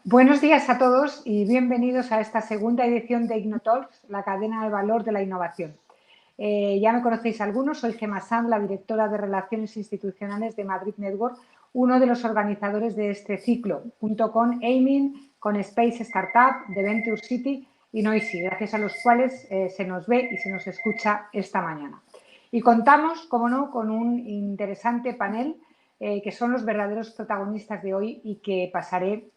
Buenos días a todos y bienvenidos a esta segunda edición de IgnoTalks, la cadena de valor de la innovación. Ya me conocéis algunos, soy Gemma Sanz, la directora de Relaciones Institucionales de Madrid Network, uno de los organizadores de este ciclo, junto con Aiming, con Space Startup, de Venture City y Noisy, gracias a los cuales se nos ve y se nos escucha esta mañana. Y contamos, como no, con un interesante panel que son los verdaderos protagonistas de hoy y que pasaré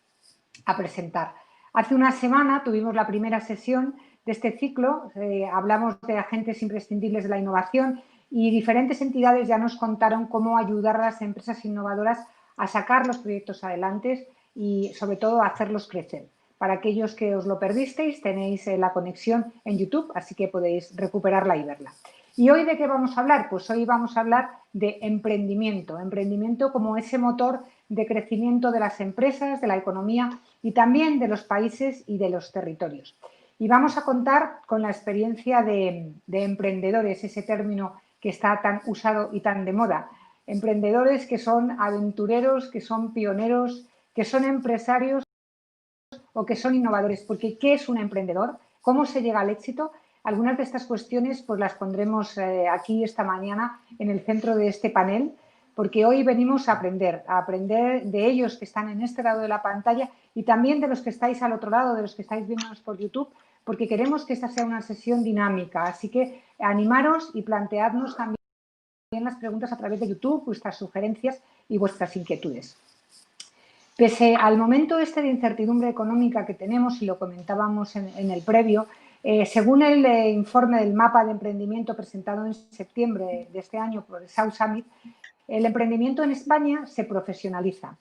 a presentar. Hace una semana tuvimos la primera sesión de este ciclo, hablamos de agentes imprescindibles de la innovación y diferentes entidades ya nos contaron cómo ayudar a las empresas innovadoras a sacar los proyectos adelante y sobre todo a hacerlos crecer. Para aquellos que os lo perdisteis tenéis la conexión en YouTube, así que podéis recuperarla y verla. ¿Y hoy de qué vamos a hablar? Pues hoy vamos a hablar de emprendimiento, emprendimiento como ese motor de crecimiento de las empresas, de la economía y también de los países y de los territorios. Y vamos a contar con la experiencia de emprendedores, ese término que está tan usado y tan de moda. Emprendedores que son aventureros, que son pioneros, que son empresarios o que son innovadores. Porque ¿qué es un emprendedor? ¿Cómo se llega al éxito? Algunas de estas cuestiones pues las pondremos aquí esta mañana en el centro de este panel, porque hoy venimos a aprender de ellos que están en este lado de la pantalla y también de los que estáis al otro lado, de los que estáis viéndonos por YouTube, porque queremos que esta sea una sesión dinámica. Así que animaros y planteadnos también las preguntas a través de YouTube, vuestras sugerencias y vuestras inquietudes. Pese al momento este de incertidumbre económica que tenemos, y lo comentábamos en el previo, según el informe del mapa de emprendimiento presentado en septiembre de este año por el South Summit, el emprendimiento en España se profesionaliza.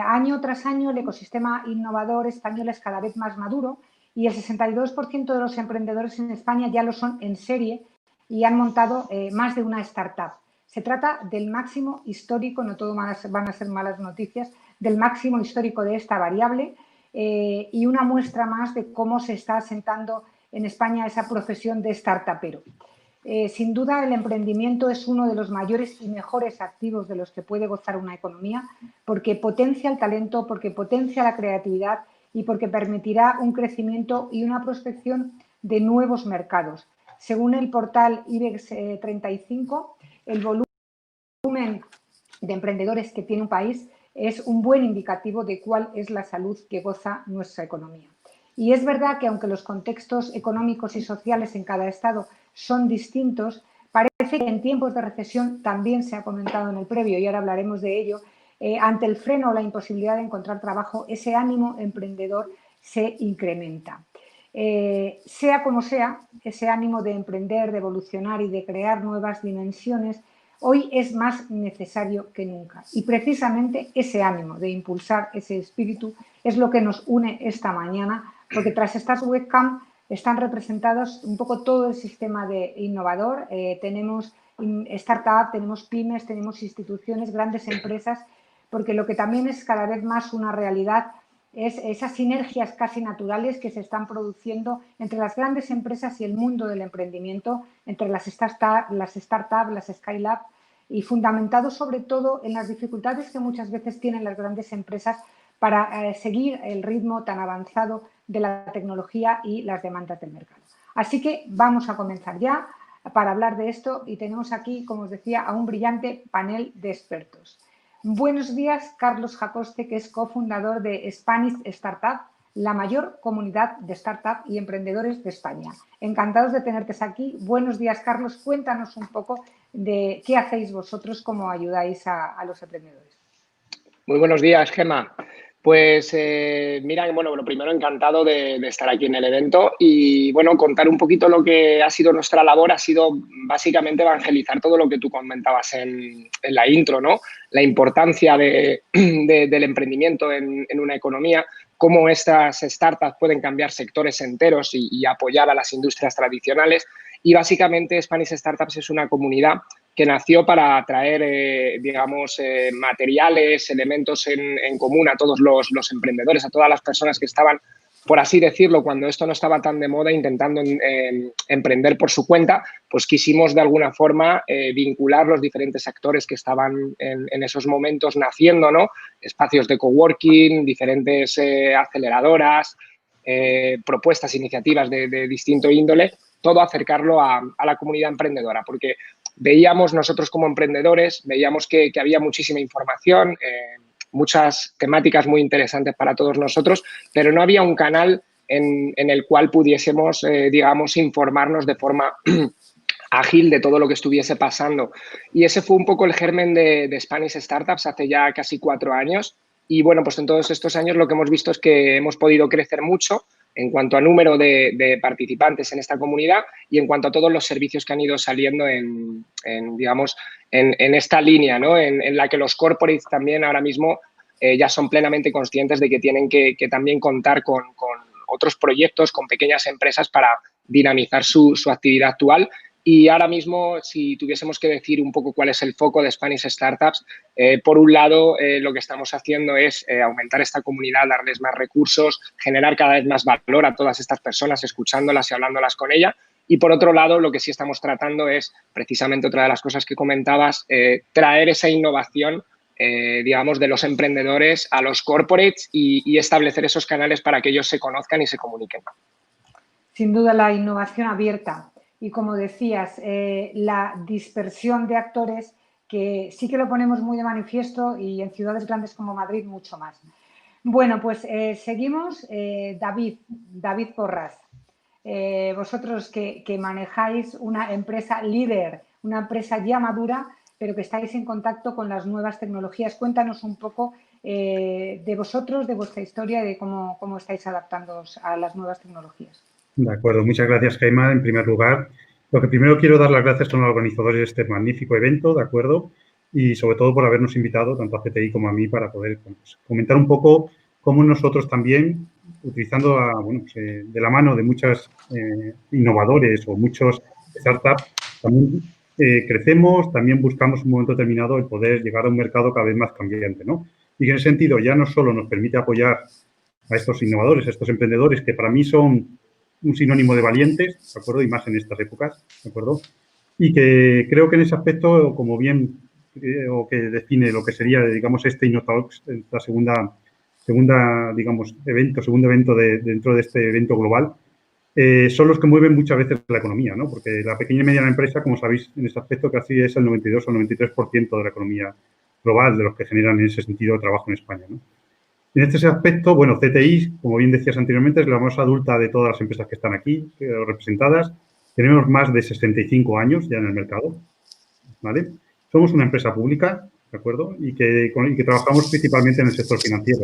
Año tras año el ecosistema innovador español es cada vez más maduro y el 62% de los emprendedores en España ya lo son en serie y han montado más de una startup. Se trata del máximo histórico, no todo van a ser malas noticias, del máximo histórico de esta variable y una muestra más de cómo se está asentando en España esa profesión de startupero. Sin duda, el emprendimiento es uno de los mayores y mejores activos de los que puede gozar una economía porque potencia el talento, porque potencia la creatividad y porque permitirá un crecimiento y una prospección de nuevos mercados. Según el portal IBEX 35, el volumen de emprendedores que tiene un país es un buen indicativo de cuál es la salud que goza nuestra economía. Y es verdad que aunque los contextos económicos y sociales en cada estado son distintos, parece que en tiempos de recesión, también se ha comentado en el previo y ahora hablaremos de ello, ante el freno o la imposibilidad de encontrar trabajo, ese ánimo emprendedor se incrementa. Sea como sea, ese ánimo de emprender, de evolucionar y de crear nuevas dimensiones hoy es más necesario que nunca. Y precisamente ese ánimo de impulsar ese espíritu es lo que nos une esta mañana, porque tras estas webcam están representados un poco todo el sistema de innovador. Tenemos startup, tenemos pymes, tenemos instituciones, grandes empresas, porque lo que también es cada vez más una realidad es esas sinergias casi naturales que se están produciendo entre las grandes empresas y el mundo del emprendimiento, entre las startups, las Skylab, y fundamentado sobre todo en las dificultades que muchas veces tienen las grandes empresas para seguir el ritmo tan avanzado de la tecnología y las demandas del mercado. Así que vamos a comenzar ya para hablar de esto y tenemos aquí, como os decía, a un brillante panel de expertos. Buenos días, Carlos Jacoste, que es cofundador de Spanish Startup, la mayor comunidad de startup y emprendedores de España. Encantados de tenerte aquí. Buenos días, Carlos. Cuéntanos un poco de qué hacéis vosotros, cómo ayudáis a los emprendedores. Muy buenos días, Gemma. Pues mira, bueno, lo primero encantado de estar aquí en el evento y bueno, contar un poquito lo que ha sido nuestra labor, ha sido básicamente evangelizar todo lo que tú comentabas en la intro, ¿no? La importancia del emprendimiento en una economía, cómo estas startups pueden cambiar sectores enteros y apoyar a las industrias tradicionales. Y básicamente Spanish Startups es una comunidad que nació para traer, digamos, materiales, elementos en común a todos los emprendedores, a todas las personas que estaban por así decirlo, cuando esto no estaba tan de moda, intentando emprender por su cuenta, pues quisimos de alguna forma vincular los diferentes actores que estaban en esos momentos naciendo, ¿no? Espacios de coworking, diferentes aceleradoras, propuestas, iniciativas de distinto índole, todo acercarlo a la comunidad emprendedora, porque veíamos nosotros como emprendedores, veíamos que había muchísima información, muchas temáticas muy interesantes para todos nosotros, pero no había un canal en el cual pudiésemos, digamos, informarnos de forma ágil de todo lo que estuviese pasando. Y ese fue un poco el germen de Spanish Startups hace ya casi 4 años. Y bueno, pues en todos estos años lo que hemos visto es que hemos podido crecer mucho en cuanto a número de participantes en esta comunidad y en cuanto a todos los servicios que han ido saliendo digamos, en esta línea, ¿no? En la que los corporates también ahora mismo ya son plenamente conscientes de que tienen que también contar con otros proyectos, con pequeñas empresas para dinamizar su actividad actual. Y ahora mismo, si tuviésemos que decir un poco cuál es el foco de Spanish Startups, por un lado, lo que estamos haciendo es aumentar esta comunidad, darles más recursos, generar cada vez más valor a todas estas personas, escuchándolas y hablándolas con ella. Y por otro lado, lo que sí estamos tratando es, precisamente otra de las cosas que comentabas, traer esa innovación, digamos, de los emprendedores a los corporates y establecer esos canales para que ellos se conozcan y se comuniquen. Sin duda, la innovación abierta y, como decías, la dispersión de actores, que sí que lo ponemos muy de manifiesto y en ciudades grandes como Madrid mucho más. Bueno, pues seguimos. David Porras, vosotros que manejáis una empresa líder, una empresa ya madura, pero que estáis en contacto con las nuevas tecnologías. Cuéntanos un poco de vosotros, de vuestra historia y de cómo estáis adaptándoos a las nuevas tecnologías. De acuerdo, muchas gracias, Gemma. En primer lugar, lo que primero quiero dar las gracias son a los organizadores de este magnífico evento, ¿de acuerdo? Y sobre todo por habernos invitado, tanto a CTI como a mí, para poder comentar un poco cómo nosotros también, utilizando de la mano de muchos innovadores o muchos startups, también crecemos, también buscamos en un momento determinado el poder llegar a un mercado cada vez más cambiante, ¿no? Y que en ese sentido ya no solo nos permite apoyar a estos innovadores, a estos emprendedores, que para mí son un sinónimo de valientes, ¿de acuerdo? Y más en estas épocas, ¿de acuerdo? Y que creo que en ese aspecto, como bien creo que define lo que sería, digamos, este InnoTalks, esta segundo evento dentro de este evento global, son los que mueven muchas veces la economía, ¿no? Porque la pequeña y mediana empresa, como sabéis, en este aspecto casi es el 92 o 93% de la economía global, de los que generan en ese sentido trabajo en España, ¿no? En este aspecto, bueno, CTI, como bien decías anteriormente, es la más adulta de todas las empresas que están aquí representadas. Tenemos más de 65 años ya en el mercado, ¿vale? Somos una empresa pública, ¿de acuerdo? Y que trabajamos principalmente en el sector financiero.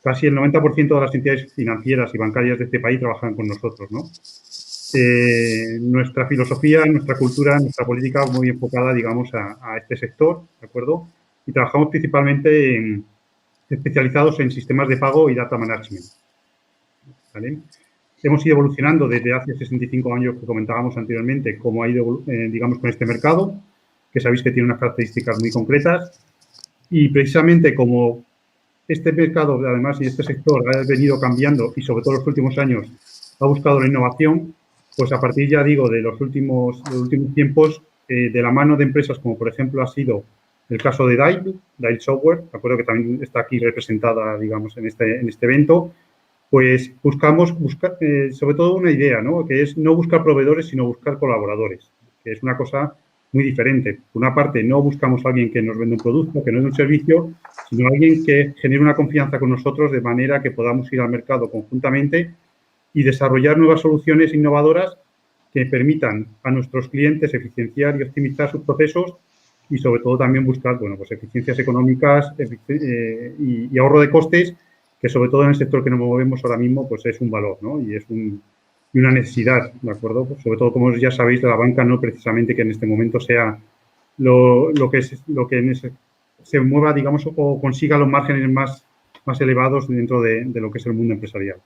Casi el 90% de las entidades financieras y bancarias de este país trabajan con nosotros, ¿no? Nuestra filosofía, nuestra cultura, nuestra política muy enfocada, digamos, a este sector, ¿de acuerdo? Y trabajamos principalmente especializados en sistemas de pago y data management, ¿vale? Hemos ido evolucionando desde hace 65 años que comentábamos anteriormente, cómo ha ido, digamos, con este mercado, que sabéis que tiene unas características muy concretas y precisamente como este mercado, además, y este sector ha venido cambiando y sobre todo en los últimos años ha buscado la innovación, pues a partir, ya digo, de los últimos tiempos, de la mano de empresas como, por ejemplo, ha sido el caso de Dial Software, de acuerdo, que también está aquí representada, digamos, en este evento, pues buscamos sobre todo una idea, ¿no? Que es no buscar proveedores, sino buscar colaboradores, que es una cosa muy diferente. Por una parte, no buscamos a alguien que nos venda un producto, que nos dé un servicio, sino alguien que genere una confianza con nosotros de manera que podamos ir al mercado conjuntamente y desarrollar nuevas soluciones innovadoras que permitan a nuestros clientes eficienciar y optimizar sus procesos y, sobre todo, también buscar, bueno, pues eficiencias económicas y ahorro de costes, que sobre todo en el sector que nos movemos ahora mismo, pues es un valor, ¿no? Y es una necesidad, ¿de acuerdo? Pues sobre todo, como ya sabéis, de la banca no precisamente que en este momento sea lo que se mueva, digamos, o consiga los márgenes más elevados dentro de lo que es el mundo empresarial.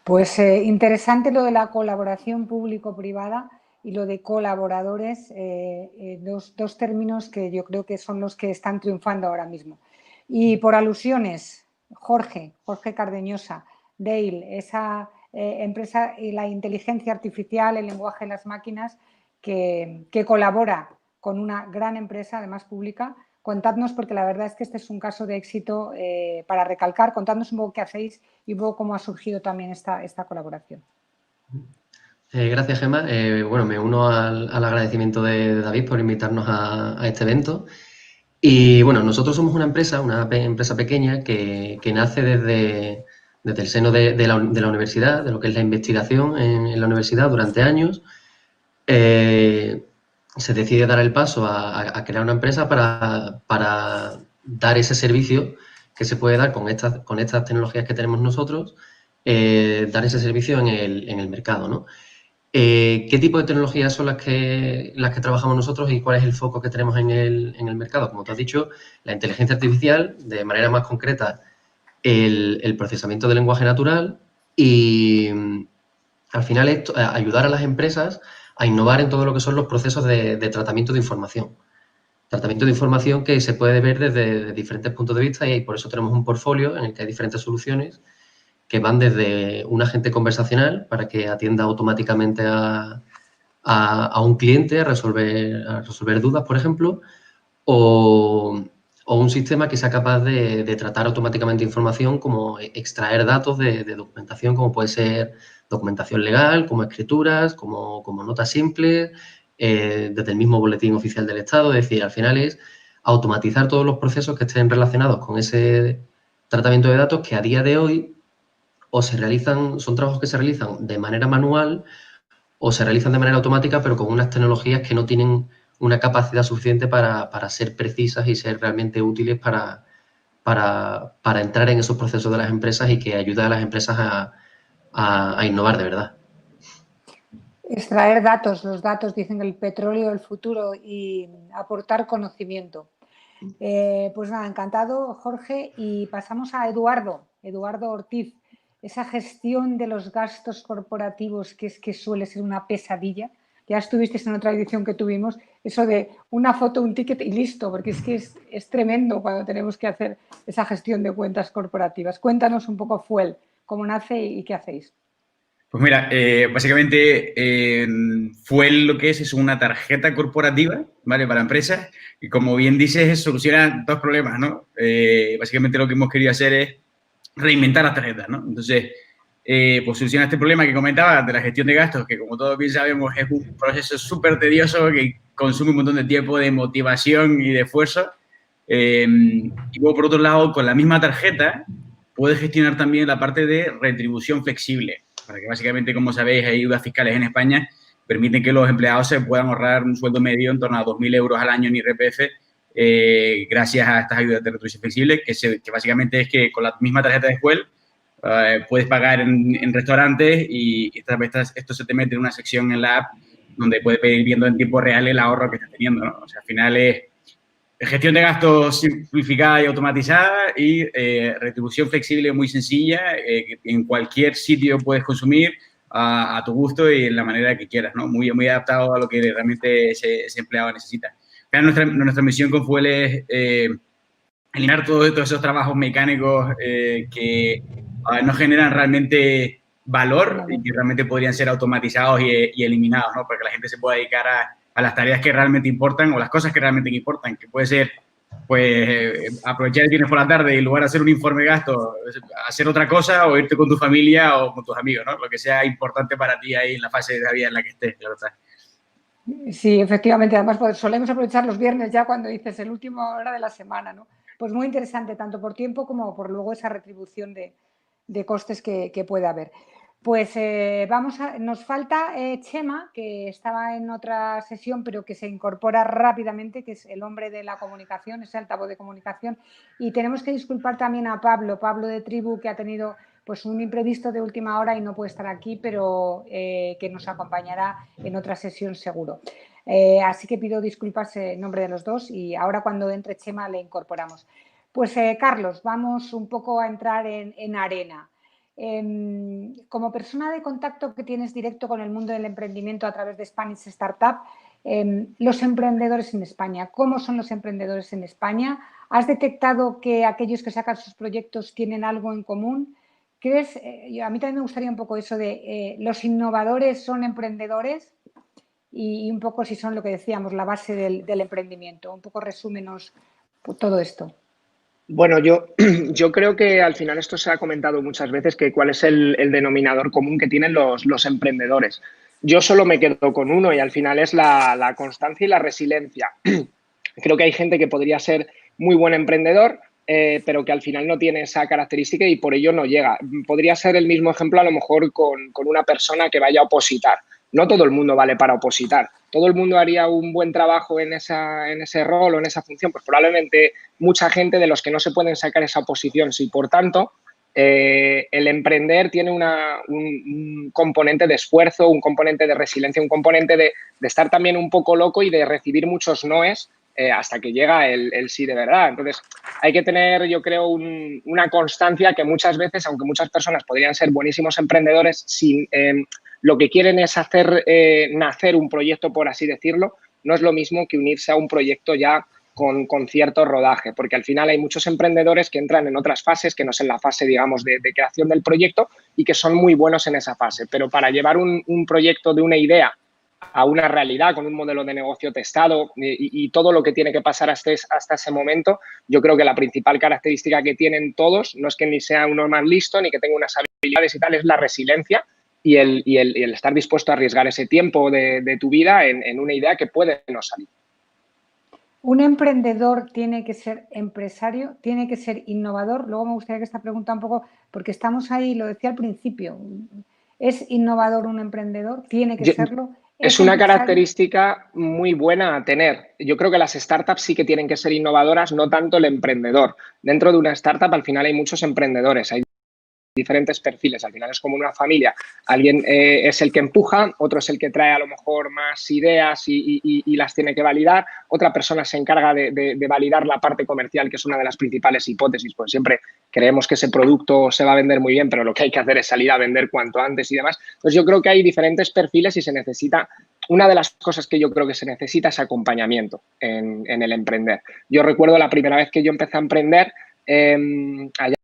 Pues interesante lo de la colaboración público-privada y lo de colaboradores, dos términos que yo creo que son los que están triunfando ahora mismo. Y por alusiones, Jorge Cardeñosa, Dale, esa empresa y la inteligencia artificial, el lenguaje de las máquinas que colabora con una gran empresa, además pública. Contadnos, porque la verdad es que este es un caso de éxito para recalcar. Contadnos un poco qué hacéis y un poco cómo ha surgido también esta colaboración. Gracias, Gemma. Bueno, me uno al agradecimiento de David por invitarnos a este evento. Y bueno, nosotros somos una empresa pequeña que nace desde el seno de la universidad, de lo que es la investigación en la universidad durante años. Se decide dar el paso a crear una empresa para dar ese servicio que se puede dar con estas tecnologías que tenemos nosotros, dar ese servicio en el mercado, ¿no? ¿Qué tipo de tecnologías son las que trabajamos nosotros y cuál es el foco que tenemos en el mercado? Como te has dicho, la inteligencia artificial, de manera más concreta, el procesamiento del lenguaje natural y, al final, esto, ayudar a las empresas a innovar en todo lo que son los procesos de tratamiento de información. Tratamiento de información que se puede ver desde diferentes puntos de vista y por eso tenemos un portfolio en el que hay diferentes soluciones que van desde un agente conversacional para que atienda automáticamente a un cliente a resolver dudas, por ejemplo, o un sistema que sea capaz de tratar automáticamente información, como extraer datos de documentación, como puede ser documentación legal, como escrituras, como notas simples, desde el mismo boletín oficial del Estado. Es decir, al final es automatizar todos los procesos que estén relacionados con ese tratamiento de datos que a día de hoy son trabajos que se realizan de manera manual o se realizan de manera automática, pero con unas tecnologías que no tienen una capacidad suficiente para ser precisas y ser realmente útiles para entrar en esos procesos de las empresas y que ayude a las empresas a innovar de verdad. Extraer datos, los datos dicen el petróleo del futuro y aportar conocimiento. Pues nada, encantado, Jorge, y pasamos a Eduardo Ortiz. Esa gestión de los gastos corporativos que suele ser una pesadilla. Ya estuvisteis en otra edición que tuvimos, eso de una foto, un ticket y listo, porque es tremendo cuando tenemos que hacer esa gestión de cuentas corporativas. Cuéntanos un poco Fuel, cómo nace y qué hacéis. Pues mira, básicamente Fuel lo que es una tarjeta corporativa, ¿vale? Para empresas y, como bien dices, soluciona dos problemas, ¿no? Básicamente lo que hemos querido hacer es reinventar las tarjetas, ¿no? Entonces, pues soluciona este problema que comentaba de la gestión de gastos, que como todos bien sabemos es un proceso súper tedioso que consume un montón de tiempo, de motivación y de esfuerzo. Y luego, por otro lado, con la misma tarjeta puedes gestionar también la parte de retribución flexible, para que básicamente, como sabéis, hay ayudas fiscales en España permiten que los empleados se puedan ahorrar un sueldo medio en torno a 2.000 euros al año en IRPF gracias a estas ayudas de retribución flexible, que básicamente es que con la misma tarjeta de Fuel puedes pagar en restaurantes y esto se te mete en una sección en la app donde puedes ir viendo en tiempo real el ahorro que estás teniendo, ¿no? O sea, al final es gestión de gastos simplificada y automatizada y retribución flexible muy sencilla, que en cualquier sitio puedes consumir a tu gusto y en la manera que quieras, ¿no? Muy, muy adaptado a lo que realmente ese empleado necesita. Nuestra misión con Fuel es eliminar todos esos trabajos mecánicos que no generan realmente valor y que realmente podrían ser automatizados y eliminados, ¿no? Para que la gente se pueda dedicar a las tareas que realmente importan o las cosas que realmente importan, que puede ser, pues, aprovechar el viernes por la tarde y en lugar de hacer un informe de gasto, hacer otra cosa o irte con tu familia o con tus amigos, ¿no? Lo que sea importante para ti ahí en la fase de la vida en la que estés, claro está. Sí, efectivamente. Además, pues, solemos aprovechar los viernes ya cuando dices el último hora de la semana, ¿no? Pues muy interesante, tanto por tiempo como por luego esa retribución de costes que puede haber. Pues nos falta Chema, que estaba en otra sesión, pero que se incorpora rápidamente, que es el hombre de la comunicación, ese altavoz de comunicación. Y tenemos que disculpar también a Pablo de Tribu, que ha tenido pues un imprevisto de última hora y no puede estar aquí, pero que nos acompañará en otra sesión seguro. Así que pido disculpas en nombre de los dos y ahora cuando entre Chema le incorporamos. Pues Carlos, vamos un poco a entrar en arena. Como persona de contacto que tienes directo con el mundo del emprendimiento a través de Spanish Startup, los emprendedores en España, ¿cómo son los emprendedores en España? ¿Has detectado que aquellos que sacan sus proyectos tienen algo en común? a mí también me gustaría un poco eso de los innovadores son emprendedores y un poco si son lo que decíamos, la base del emprendimiento. Un poco resúmenos todo esto. Bueno, yo creo que al final esto se ha comentado muchas veces, que cuál es el denominador común que tienen los emprendedores. Yo solo me quedo con uno y al final es la constancia y la resiliencia. Creo que hay gente que podría ser muy buen emprendedor, pero que al final no tiene esa característica y por ello no llega. Podría ser el mismo ejemplo a lo mejor con una persona que vaya a opositar. No todo el mundo vale para opositar. ¿Todo el mundo haría un buen trabajo en ese rol o en esa función? Pues probablemente mucha gente de los que no se pueden sacar esa oposición. Sí, por tanto, el emprender tiene un componente de esfuerzo, un componente de resiliencia, un componente de estar también un poco loco y de recibir muchos noes hasta que llega el sí de verdad. Entonces, hay que tener, yo creo, una constancia que muchas veces, aunque muchas personas podrían ser buenísimos emprendedores, lo que quieren es hacer nacer un proyecto, por así decirlo, no es lo mismo que unirse a un proyecto ya con cierto rodaje, porque al final hay muchos emprendedores que entran en otras fases, que no es en la fase, digamos, de creación del proyecto y que son muy buenos en esa fase, pero para llevar un proyecto de una idea a una realidad con un modelo de negocio testado y todo lo que tiene que pasar hasta ese momento, yo creo que la principal característica que tienen todos no es que ni sea uno más listo ni que tenga unas habilidades y tal, es la resiliencia y el estar dispuesto a arriesgar ese tiempo de tu vida en una idea que puede no salir. ¿Un emprendedor tiene que ser empresario? ¿Tiene que ser innovador? Luego me gustaría que esta pregunta un poco, porque estamos ahí, lo decía al principio, ¿es innovador un emprendedor? ¿Tiene que serlo? Es una característica muy buena a tener. Yo creo que las startups sí que tienen que ser innovadoras, no tanto el emprendedor. Dentro de una startup al final hay muchos emprendedores, hay diferentes perfiles, al final es como una familia. Alguien es el que empuja, otro es el que trae a lo mejor más ideas y las tiene que validar, otra persona se encarga de validar la parte comercial, que es una de las principales hipótesis, pues siempre creemos que ese producto se va a vender muy bien, pero lo que hay que hacer es salir a vender cuanto antes y demás. Entonces yo creo que hay diferentes perfiles y se necesita, una de las cosas que yo creo que se necesita es acompañamiento en el emprender. Yo recuerdo la primera vez que yo empecé a emprender, allá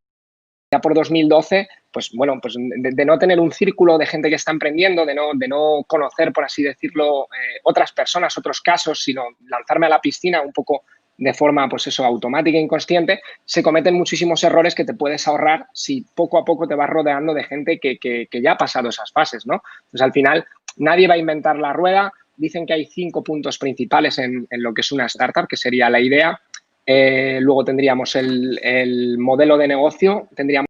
por 2012, pues bueno, pues de no tener un círculo de gente que está emprendiendo, de no conocer, por así decirlo, otras personas, otros casos, sino lanzarme a la piscina un poco de forma, pues eso, automática e inconsciente, se cometen muchísimos errores que te puedes ahorrar si poco a poco te vas rodeando de gente que ya ha pasado esas fases, ¿no? Entonces, al final, nadie va a inventar la rueda. Dicen que hay 5 puntos principales en lo que es una startup, que sería la idea. Luego tendríamos el modelo de negocio, tendríamos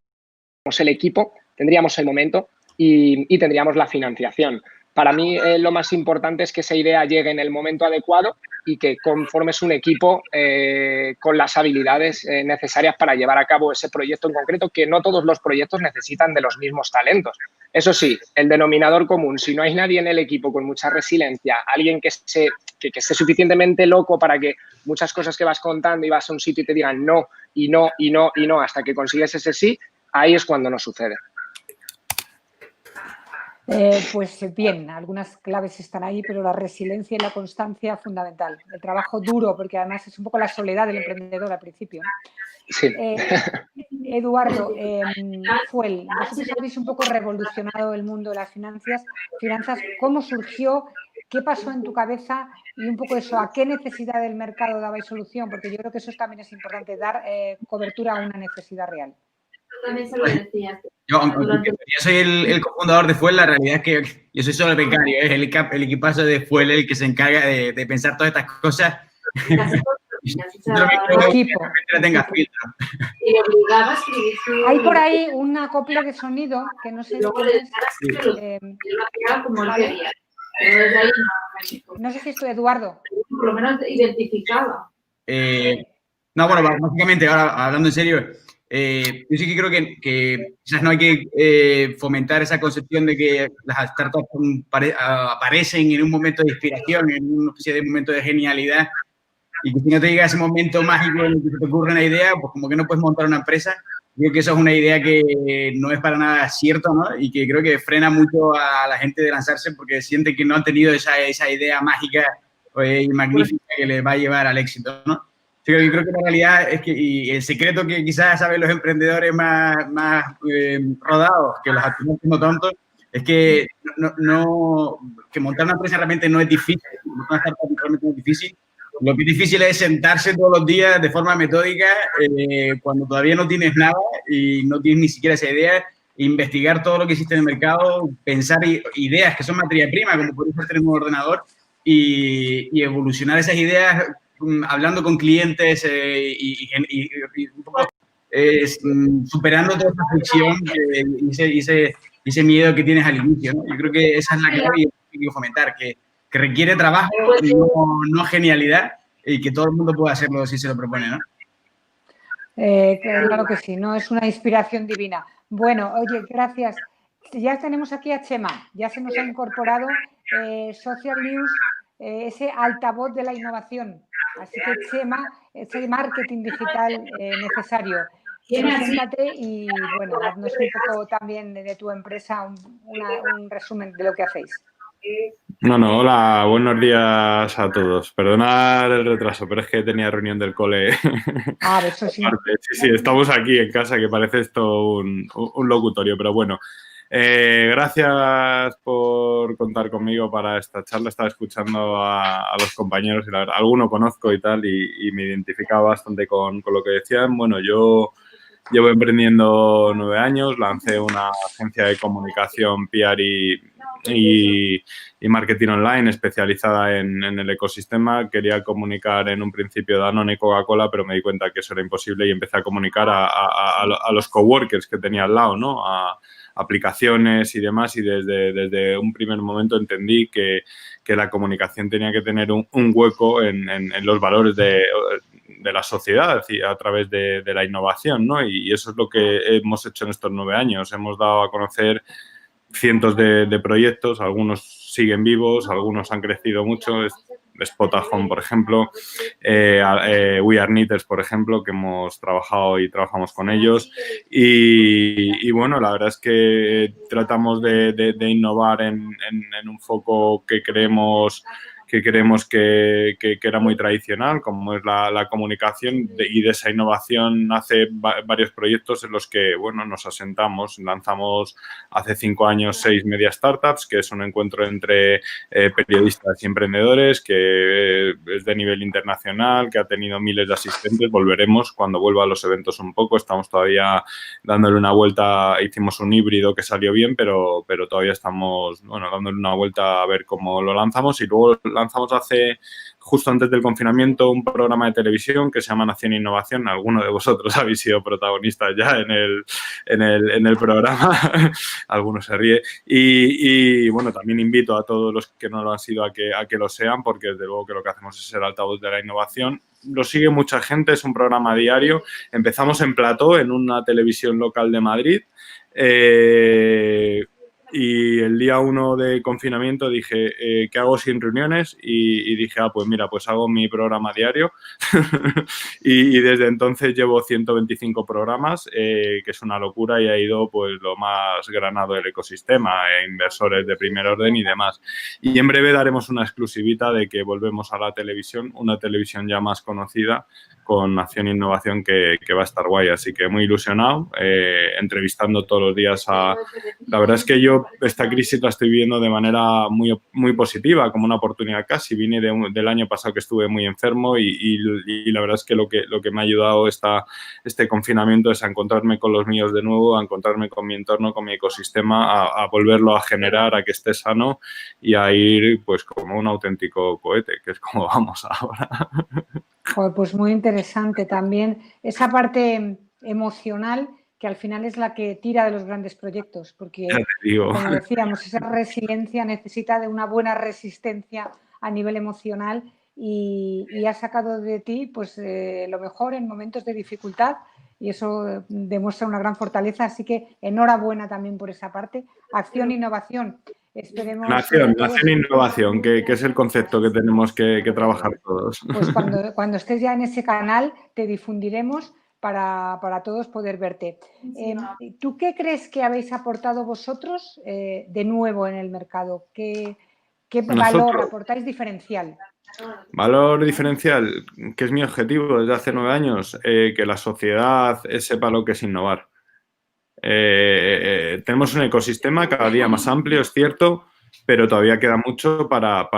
el equipo, tendríamos el momento y tendríamos la financiación. Para mí lo más importante es que esa idea llegue en el momento adecuado y que conformes un equipo con las habilidades necesarias para llevar a cabo ese proyecto en concreto, que no todos los proyectos necesitan de los mismos talentos. Eso sí, el denominador común, si no hay nadie en el equipo con mucha resiliencia, alguien que esté suficientemente loco para que muchas cosas que vas contando y vas a un sitio y te digan no, y no, y no, y no, hasta que consigues ese sí, ahí es cuando no sucede. Pues bien, algunas claves están ahí, pero la resiliencia y la constancia fundamental. El trabajo duro, porque además es un poco la soledad del emprendedor al principio, ¿no? Sí. Eduardo, Fuel, vosotros habéis un poco revolucionado el mundo de las finanzas. ¿Cómo surgió? ¿Qué pasó en tu cabeza? Y un poco eso, ¿a qué necesidad del mercado dabais solución? Porque yo creo que eso también es importante, dar cobertura a una necesidad real. También se lo decías. Yo soy el cofundador de Fuel, la realidad es que yo soy solo el becario, es el equipazo de Fuel el que se encarga de pensar todas estas cosas. Equipo. Y obligaba a escribir. Hay por ahí un acople de sonido que no sé no sé si esto, Eduardo. Por lo menos identificaba. No, bueno, básicamente, ahora hablando en serio, yo sí que creo que quizás no hay que fomentar esa concepción de que las startups aparecen en un momento de inspiración, en una especie de momento de genialidad, y que si no te llega ese momento mágico en el que se te ocurre una idea, pues como que no puedes montar una empresa. Creo que eso es una idea que no es para nada cierto, ¿no? Y que creo que frena mucho a la gente de lanzarse porque siente que no han tenido esa idea mágica y magnífica que les va a llevar al éxito, ¿no? Sí, yo creo que la realidad es que, y el secreto que quizás saben los emprendedores más rodados, que los activos no tanto, es que, que montar una empresa realmente no es difícil, montar una startup realmente no es difícil. Lo que es difícil es sentarse todos los días de forma metódica cuando todavía no tienes nada y no tienes ni siquiera esa idea, investigar todo lo que existe en el mercado, pensar ideas que son materia prima, como por ejemplo tener un ordenador, y evolucionar esas ideas hablando con clientes y un poco superando toda esa fricción y ese miedo que tienes al inicio, ¿no? Yo creo que esa es la clave y que quiero fomentar, que requiere trabajo, no genialidad, y que todo el mundo puede hacerlo si se lo propone, ¿no? Claro que sí, no es una inspiración divina. Bueno, oye, gracias. Ya tenemos aquí a Chema, ya se nos ha incorporado Social News, ese altavoz de la innovación. Así que Chema, ese marketing digital necesario. Preséntate y, bueno, haznos un poco también de tu empresa, un resumen de lo que hacéis. No, hola, buenos días a todos. Perdonad el retraso, pero es que tenía reunión del cole. Eso sí. Sí, estamos aquí en casa, que parece esto un locutorio, pero bueno. Gracias por contar conmigo para esta charla. Estaba escuchando a los compañeros y la verdad, alguno conozco y tal, y me identificaba bastante con lo que decían. Bueno, yo llevo emprendiendo 9 años, lancé una agencia de comunicación PR y marketing online especializada en el ecosistema. Quería comunicar en un principio Danone y Coca-Cola, pero me di cuenta que eso era imposible y empecé a comunicar a los coworkers que tenía al lado, ¿no? A aplicaciones y demás, y desde un primer momento entendí que la comunicación tenía que tener un hueco en los valores de la sociedad y a través de la innovación, ¿no? Y eso es lo que hemos hecho en estos 9 años. Hemos dado a conocer cientos de proyectos, algunos siguen vivos, algunos han crecido mucho. Spot@Home, por ejemplo, We Are Knitters, por ejemplo, que hemos trabajado y trabajamos con ellos. Y bueno, la verdad es que tratamos de innovar en un foco que creemos que era muy tradicional, como es la comunicación, y de esa innovación nace varios proyectos en los que, bueno, nos asentamos. Lanzamos hace 5 años 6 media startups, que es un encuentro entre periodistas y emprendedores, que es de nivel internacional, que ha tenido miles de asistentes. Volveremos cuando vuelva a los eventos un poco. Estamos todavía dándole una vuelta. Hicimos un híbrido que salió bien, pero todavía estamos, bueno, dándole una vuelta a ver cómo lo lanzamos. Y luego lanzamos justo antes del confinamiento, un programa de televisión que se llama Nación Innovación. Alguno de vosotros habéis sido protagonistas ya en el programa. Algunos se ríe. Y bueno, también invito a todos los que no lo han sido a que lo sean, porque desde luego que lo que hacemos es ser altavoz de la innovación. Lo sigue mucha gente, es un programa diario. Empezamos en plató, en una televisión local de Madrid. Y el día 1 de confinamiento dije, ¿qué hago sin reuniones? Y dije, pues mira, pues hago mi programa diario. y desde entonces llevo 125 programas, que es una locura, y ha ido pues lo más granado del ecosistema, inversores de primer orden y demás. Y en breve daremos una exclusivita de que volvemos a la televisión, una televisión ya más conocida, con Nación Innovación, que va a estar guay. Así que muy ilusionado, entrevistando todos los días La verdad es que yo esta crisis la estoy viendo de manera muy, muy positiva, como una oportunidad casi. Vine del año pasado que estuve muy enfermo y la verdad es que lo que me ha ayudado este confinamiento es a encontrarme con los míos de nuevo, a encontrarme con mi entorno, con mi ecosistema, a volverlo a generar, a que esté sano y a ir pues como un auténtico cohete, que es como vamos ahora. Joder, pues muy interesante también esa parte emocional, que al final es la que tira de los grandes proyectos, porque, como decíamos, esa resiliencia necesita de una buena resistencia a nivel emocional y has sacado de ti pues lo mejor en momentos de dificultad, y eso demuestra una gran fortaleza. Así que enhorabuena también por esa parte. Acción, innovación. Esperemos Nación Innovación, que es el concepto que tenemos que trabajar todos. Pues cuando estés ya en ese canal te difundiremos para todos poder verte. ¿Tú qué crees que habéis aportado vosotros de nuevo en el mercado? ¿Qué ¿Qué valor aportáis diferencial? Valor diferencial, que es mi objetivo desde hace 9 años, que la sociedad sepa lo que es innovar. Tenemos un ecosistema cada día más amplio, es cierto, pero todavía queda mucho para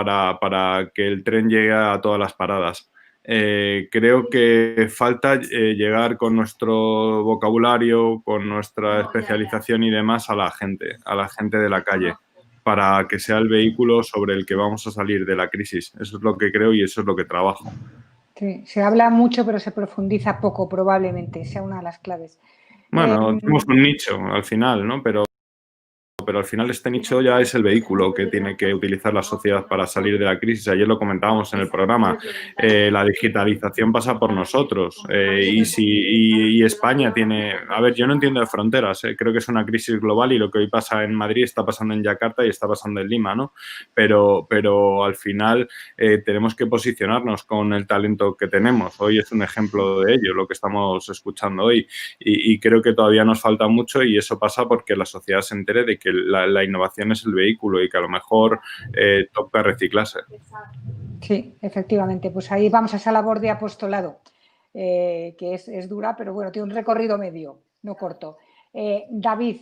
que el tren llegue a todas las paradas. Creo que falta llegar con nuestro vocabulario, con nuestra especialización y demás a la gente de la calle, para que sea el vehículo sobre el que vamos a salir de la crisis. Eso es lo que creo y eso es lo que trabajo. Sí, se habla mucho, pero se profundiza poco, probablemente, sea una de las claves. Bueno, tenemos un nicho al final, ¿no? Pero al final este nicho ya es el vehículo que tiene que utilizar la sociedad para salir de la crisis. Ayer lo comentábamos en el programa. La digitalización pasa por nosotros. Y España tiene... A ver, yo no entiendo de fronteras. Creo que es una crisis global y lo que hoy pasa en Madrid está pasando en Yakarta y está pasando en Lima, ¿no? Pero al final tenemos que posicionarnos con el talento que tenemos. Hoy es un ejemplo de ello, lo que estamos escuchando hoy. Y creo que todavía nos falta mucho y eso pasa porque la sociedad se entere de que la innovación es el vehículo y que a lo mejor toca reciclarse. Sí, efectivamente. Pues ahí vamos a esa labor de apostolado, que es dura, pero bueno, tiene un recorrido medio, no corto. David,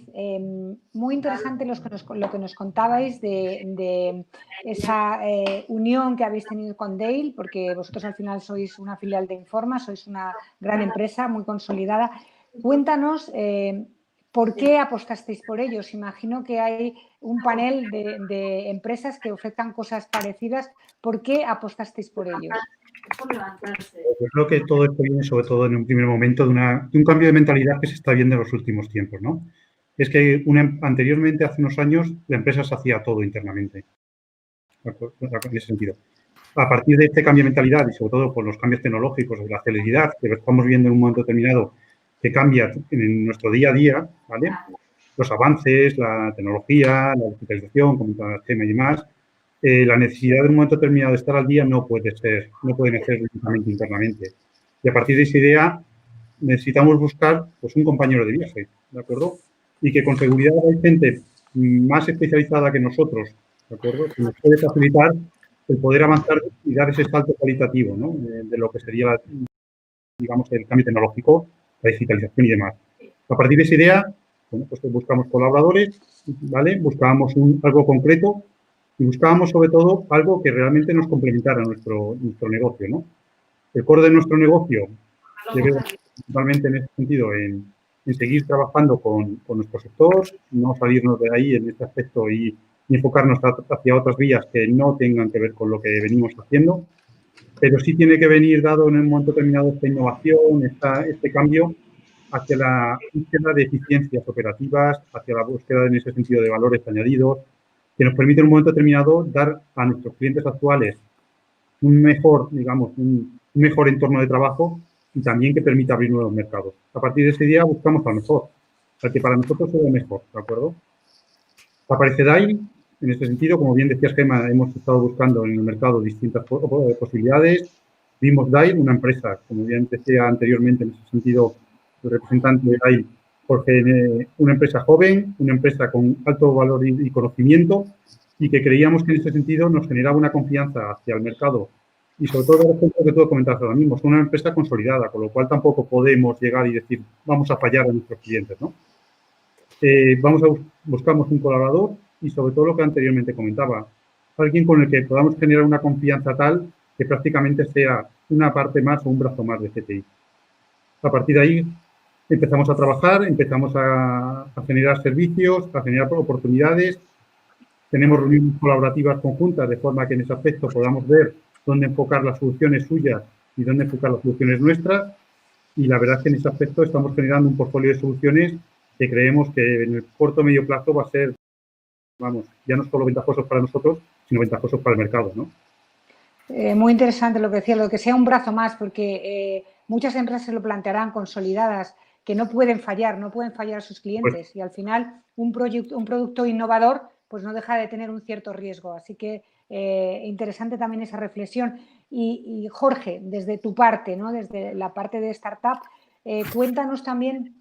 muy interesante lo que nos contabais de esa unión que habéis tenido con Dale, porque vosotros al final sois una filial de Informa, sois una gran empresa muy consolidada. Cuéntanos ¿por qué apostasteis por ellos? Imagino que hay un panel de empresas que ofrezcan cosas parecidas. ¿Por qué apostasteis por ellos? Yo creo que todo esto viene sobre todo en un primer momento de un cambio de mentalidad que se está viendo en los últimos tiempos, ¿no? Es que anteriormente, hace unos años, la empresa se hacía todo internamente, en ese sentido. A partir de este cambio de mentalidad y sobre todo por los cambios tecnológicos, de la celeridad que estamos viendo en un momento determinado, que cambia en nuestro día a día, ¿vale? Los avances, la tecnología, la digitalización, como el tema y demás, la necesidad de un momento determinado de estar al día no pueden hacer únicamente internamente. Y a partir de esa idea necesitamos buscar pues, un compañero de viaje, ¿de acuerdo? Y que con seguridad hay gente más especializada que nosotros, ¿de acuerdo? Que nos puede facilitar el poder avanzar y dar ese salto cualitativo, ¿no? De lo que sería, digamos, el cambio tecnológico, la digitalización y demás. A partir de esa idea, bueno, pues buscamos colaboradores, ¿vale? Buscábamos algo concreto y buscábamos sobre todo algo que realmente nos complementara nuestro negocio, ¿no? El core de nuestro negocio debe principalmente en ese sentido en seguir trabajando con nuestro sector, no salirnos de ahí en este aspecto y enfocarnos hacia otras vías que no tengan que ver con lo que venimos haciendo, pero sí tiene que venir dado en un momento determinado esta innovación, este cambio hacia la búsqueda de eficiencias operativas, hacia la búsqueda en ese sentido de valores añadidos, que nos permite en un momento determinado dar a nuestros clientes actuales un mejor, digamos, un mejor entorno de trabajo y también que permita abrir nuevos mercados. A partir de ese día buscamos al mejor, al que para nosotros sea el mejor, ¿de acuerdo? Aparece Dale, en este sentido, como bien decías, Gemma, hemos estado buscando en el mercado distintas posibilidades. Vimos Dale, una empresa, como bien decía anteriormente, en ese sentido, el representante de Dale, Jorge, una empresa joven, una empresa con alto valor y conocimiento y que creíamos que en ese sentido nos generaba una confianza hacia el mercado y sobre todo el ejemplo que tú comentabas ahora mismo, es una empresa consolidada, con lo cual tampoco podemos llegar y decir vamos a fallar a nuestros clientes, ¿no? Buscamos un colaborador y sobre todo lo que anteriormente comentaba, alguien con el que podamos generar una confianza tal que prácticamente sea una parte más o un brazo más de CTI. A partir de ahí empezamos a trabajar, empezamos a generar servicios, a generar oportunidades, tenemos reuniones colaborativas conjuntas de forma que en ese aspecto podamos ver dónde enfocar las soluciones suyas y dónde enfocar las soluciones nuestras y la verdad es que en ese aspecto estamos generando un portfolio de soluciones que creemos que en el corto o medio plazo va a ser, vamos, ya no solo ventajosos para nosotros, sino ventajosos para el mercado, ¿no? Muy interesante lo que decía, lo que sea un brazo más, porque muchas empresas se lo plantearán consolidadas, que no pueden fallar a sus clientes pues, y al final un producto innovador pues no deja de tener un cierto riesgo. Así que interesante también esa reflexión. Y Jorge, desde tu parte, ¿no? Desde la parte de startup, cuéntanos también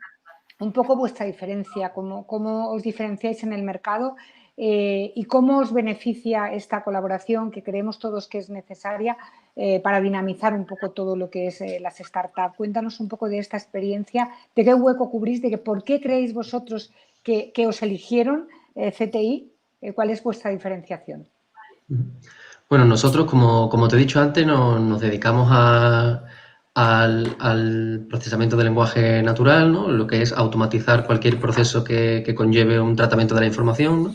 un poco vuestra diferencia, cómo os diferenciáis en el mercado y cómo os beneficia esta colaboración que creemos todos que es necesaria para dinamizar un poco todo lo que es las startups. Cuéntanos un poco de esta experiencia, de qué hueco cubrís, de por qué creéis vosotros que os eligieron CTI, cuál es vuestra diferenciación. Bueno, nosotros, como te he dicho antes, nos dedicamos al procesamiento del lenguaje natural, ¿no? Lo que es automatizar cualquier proceso que conlleve un tratamiento de la información, ¿no?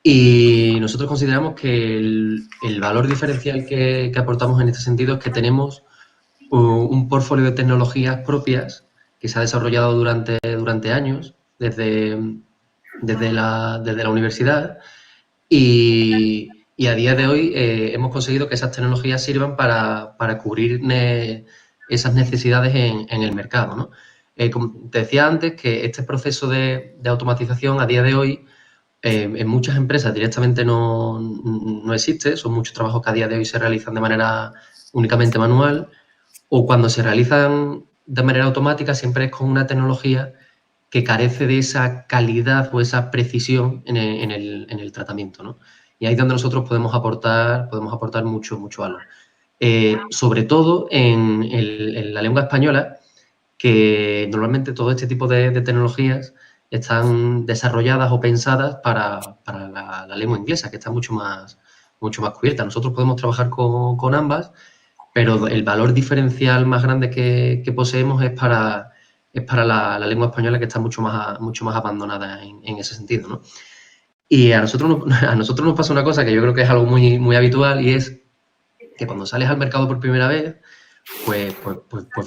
Y nosotros consideramos que el valor diferencial que aportamos en este sentido es que tenemos un portfolio de tecnologías propias que se ha desarrollado durante años, desde la universidad, y a día de hoy hemos conseguido que esas tecnologías sirvan para cubrir esas necesidades en el mercado, ¿no? Como te decía antes, que este proceso de automatización a día de hoy en muchas empresas directamente no existe. Son muchos trabajos que a día de hoy se realizan de manera únicamente manual, o cuando se realizan de manera automática siempre es con una tecnología que carece de esa calidad o esa precisión en el tratamiento, ¿no? Y ahí es donde nosotros podemos aportar mucho valor. Sobre todo en la lengua española, que normalmente todo este tipo de tecnologías están desarrolladas o pensadas para la lengua inglesa, que está mucho más cubierta. Nosotros podemos trabajar con ambas, pero el valor diferencial más grande que poseemos es para la lengua española, que está mucho más abandonada en ese sentido, ¿no? Y a nosotros nos pasa una cosa que yo creo que es algo muy habitual, y es que cuando sales al mercado por primera vez, pues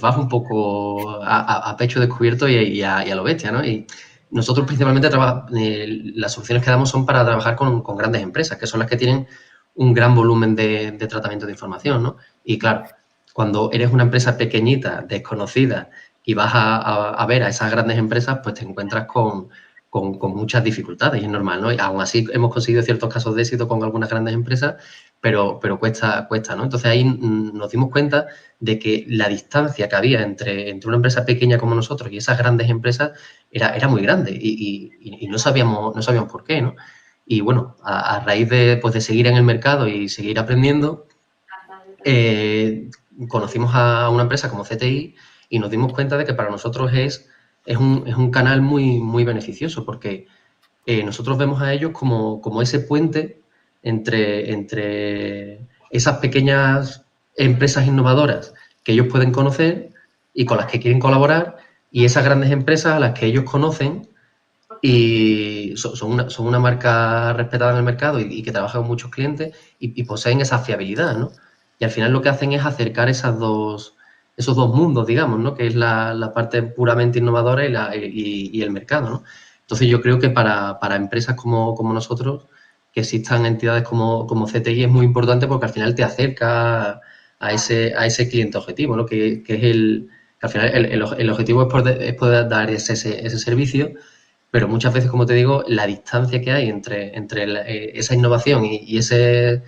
vas un poco a pecho descubierto y a lo bestia, ¿no? Y nosotros principalmente las soluciones que damos son para trabajar con grandes empresas, que son las que tienen un gran volumen de tratamiento de información, ¿no? Y claro, cuando eres una empresa pequeñita, desconocida, y vas a ver a esas grandes empresas, pues te encuentras con muchas dificultades, y es normal, ¿no? Y aún así hemos conseguido ciertos casos de éxito con algunas grandes empresas, pero cuesta, ¿no? Entonces ahí nos dimos cuenta de que la distancia que había entre una empresa pequeña como nosotros y esas grandes empresas era muy grande, y no sabíamos por qué, ¿no? Y bueno, a raíz de seguir en el mercado y seguir aprendiendo, conocimos a una empresa como CTI y nos dimos cuenta de que para nosotros es un canal muy beneficioso, porque nosotros vemos a ellos como ese puente entre esas pequeñas empresas innovadoras que ellos pueden conocer y con las que quieren colaborar, y esas grandes empresas a las que ellos conocen y son una marca respetada en el mercado y que trabaja con muchos clientes y poseen esa fiabilidad, ¿no? Y al final lo que hacen es acercar esos dos mundos, digamos, ¿no? Que es la parte puramente innovadora y el mercado, ¿no? Entonces yo creo que para empresas como nosotros, que existan entidades como CTI es muy importante, porque al final te acerca a ese cliente objetivo, ¿no? Que es que al final el objetivo es poder dar ese servicio, pero muchas veces, como te digo, la distancia que hay entre esa innovación y ese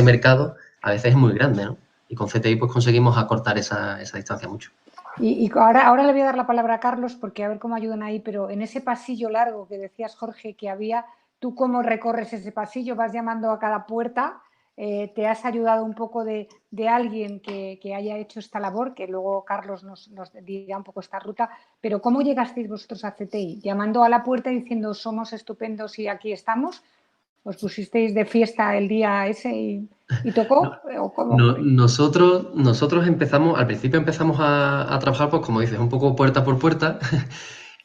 mercado a veces es muy grande, ¿no? Y con CTI pues conseguimos acortar esa distancia mucho. Y ahora le voy a dar la palabra a Carlos, porque a ver cómo ayudan ahí, pero en ese pasillo largo que decías, Jorge, que había, ¿tú cómo recorres ese pasillo? ¿Vas llamando a cada puerta? ¿Te has ayudado un poco de alguien que haya hecho esta labor? Que luego Carlos nos dirá un poco esta ruta. Pero ¿cómo llegasteis vosotros a CTI? ¿Llamando a la puerta y diciendo somos estupendos y aquí estamos? ¿Os pusisteis de fiesta el día ese y tocó? No, ¿O cómo? nosotros empezamos, al principio empezamos a trabajar, pues como dices, un poco puerta por puerta.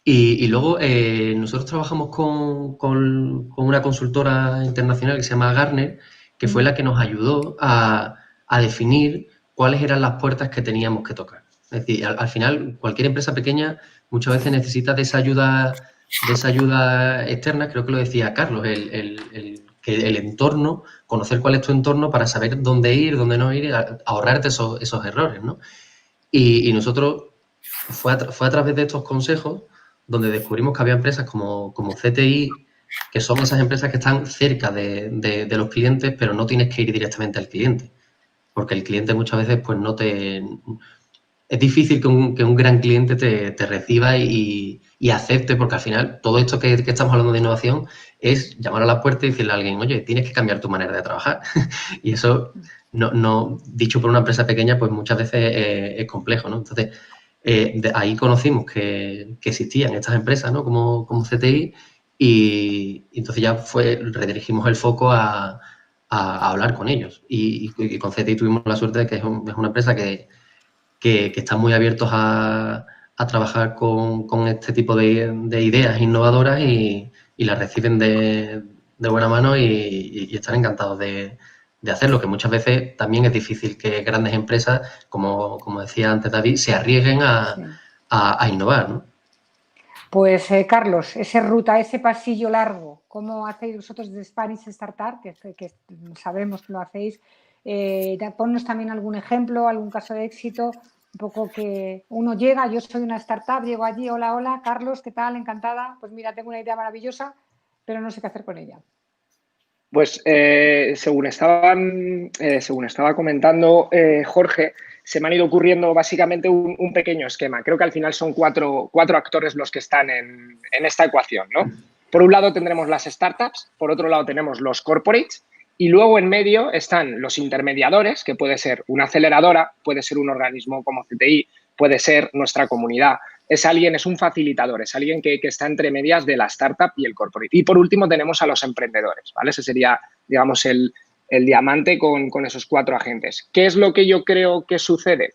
Y luego nosotros trabajamos con una consultora internacional que se llama Gartner, que fue la que nos ayudó a definir cuáles eran las puertas que teníamos que tocar. Es decir, al final, cualquier empresa pequeña muchas veces necesita de esa ayuda externa. Creo que lo decía Carlos, el entorno, conocer cuál es tu entorno para saber dónde ir, dónde no ir, ahorrarte esos errores, ¿no? Y nosotros, fue a través de estos consejos donde descubrimos que había empresas como CTI, que son esas empresas que están cerca de los clientes, pero no tienes que ir directamente al cliente, porque el cliente muchas veces pues es difícil que un gran cliente te reciba y y acepte, porque al final todo esto que estamos hablando de innovación es llamar a la puerta y decirle a alguien, oye, tienes que cambiar tu manera de trabajar. Y eso, no dicho por una empresa pequeña, pues muchas veces es complejo, ¿no? Entonces, de ahí conocimos que existían estas empresas, ¿no? Como CTI, y entonces ya redirigimos el foco a hablar con ellos. Y con CTI tuvimos la suerte de que es una empresa que están muy abiertos a trabajar con este tipo de ideas innovadoras y las reciben de buena mano y están encantados de hacerlo, que muchas veces también es difícil que grandes empresas, como decía antes David, se arriesguen a innovar, ¿no? Pues, Carlos, esa ruta, ese pasillo largo, ¿cómo hacéis vosotros de Spanish Startup? Que sabemos que lo hacéis. Ponnos también algún ejemplo, algún caso de éxito, un poco que uno llega, yo soy una startup, llego allí, hola, hola, Carlos, ¿qué tal? Encantada. Pues mira, tengo una idea maravillosa, pero no sé qué hacer con ella. Pues según estaba comentando Jorge, se me han ido ocurriendo básicamente un pequeño esquema. Creo que al final son cuatro actores los que están en esta ecuación, ¿no? Por un lado tendremos las startups, por otro lado tenemos los corporates y luego en medio están los intermediadores, que puede ser una aceleradora, puede ser un organismo como CTI, puede ser nuestra comunidad. Es un facilitador, es alguien que está entre medias de la startup y el corporate. Y por último tenemos a los emprendedores, ¿vale? Ese sería, digamos, el diamante con esos cuatro agentes. ¿Qué es lo que yo creo que sucede?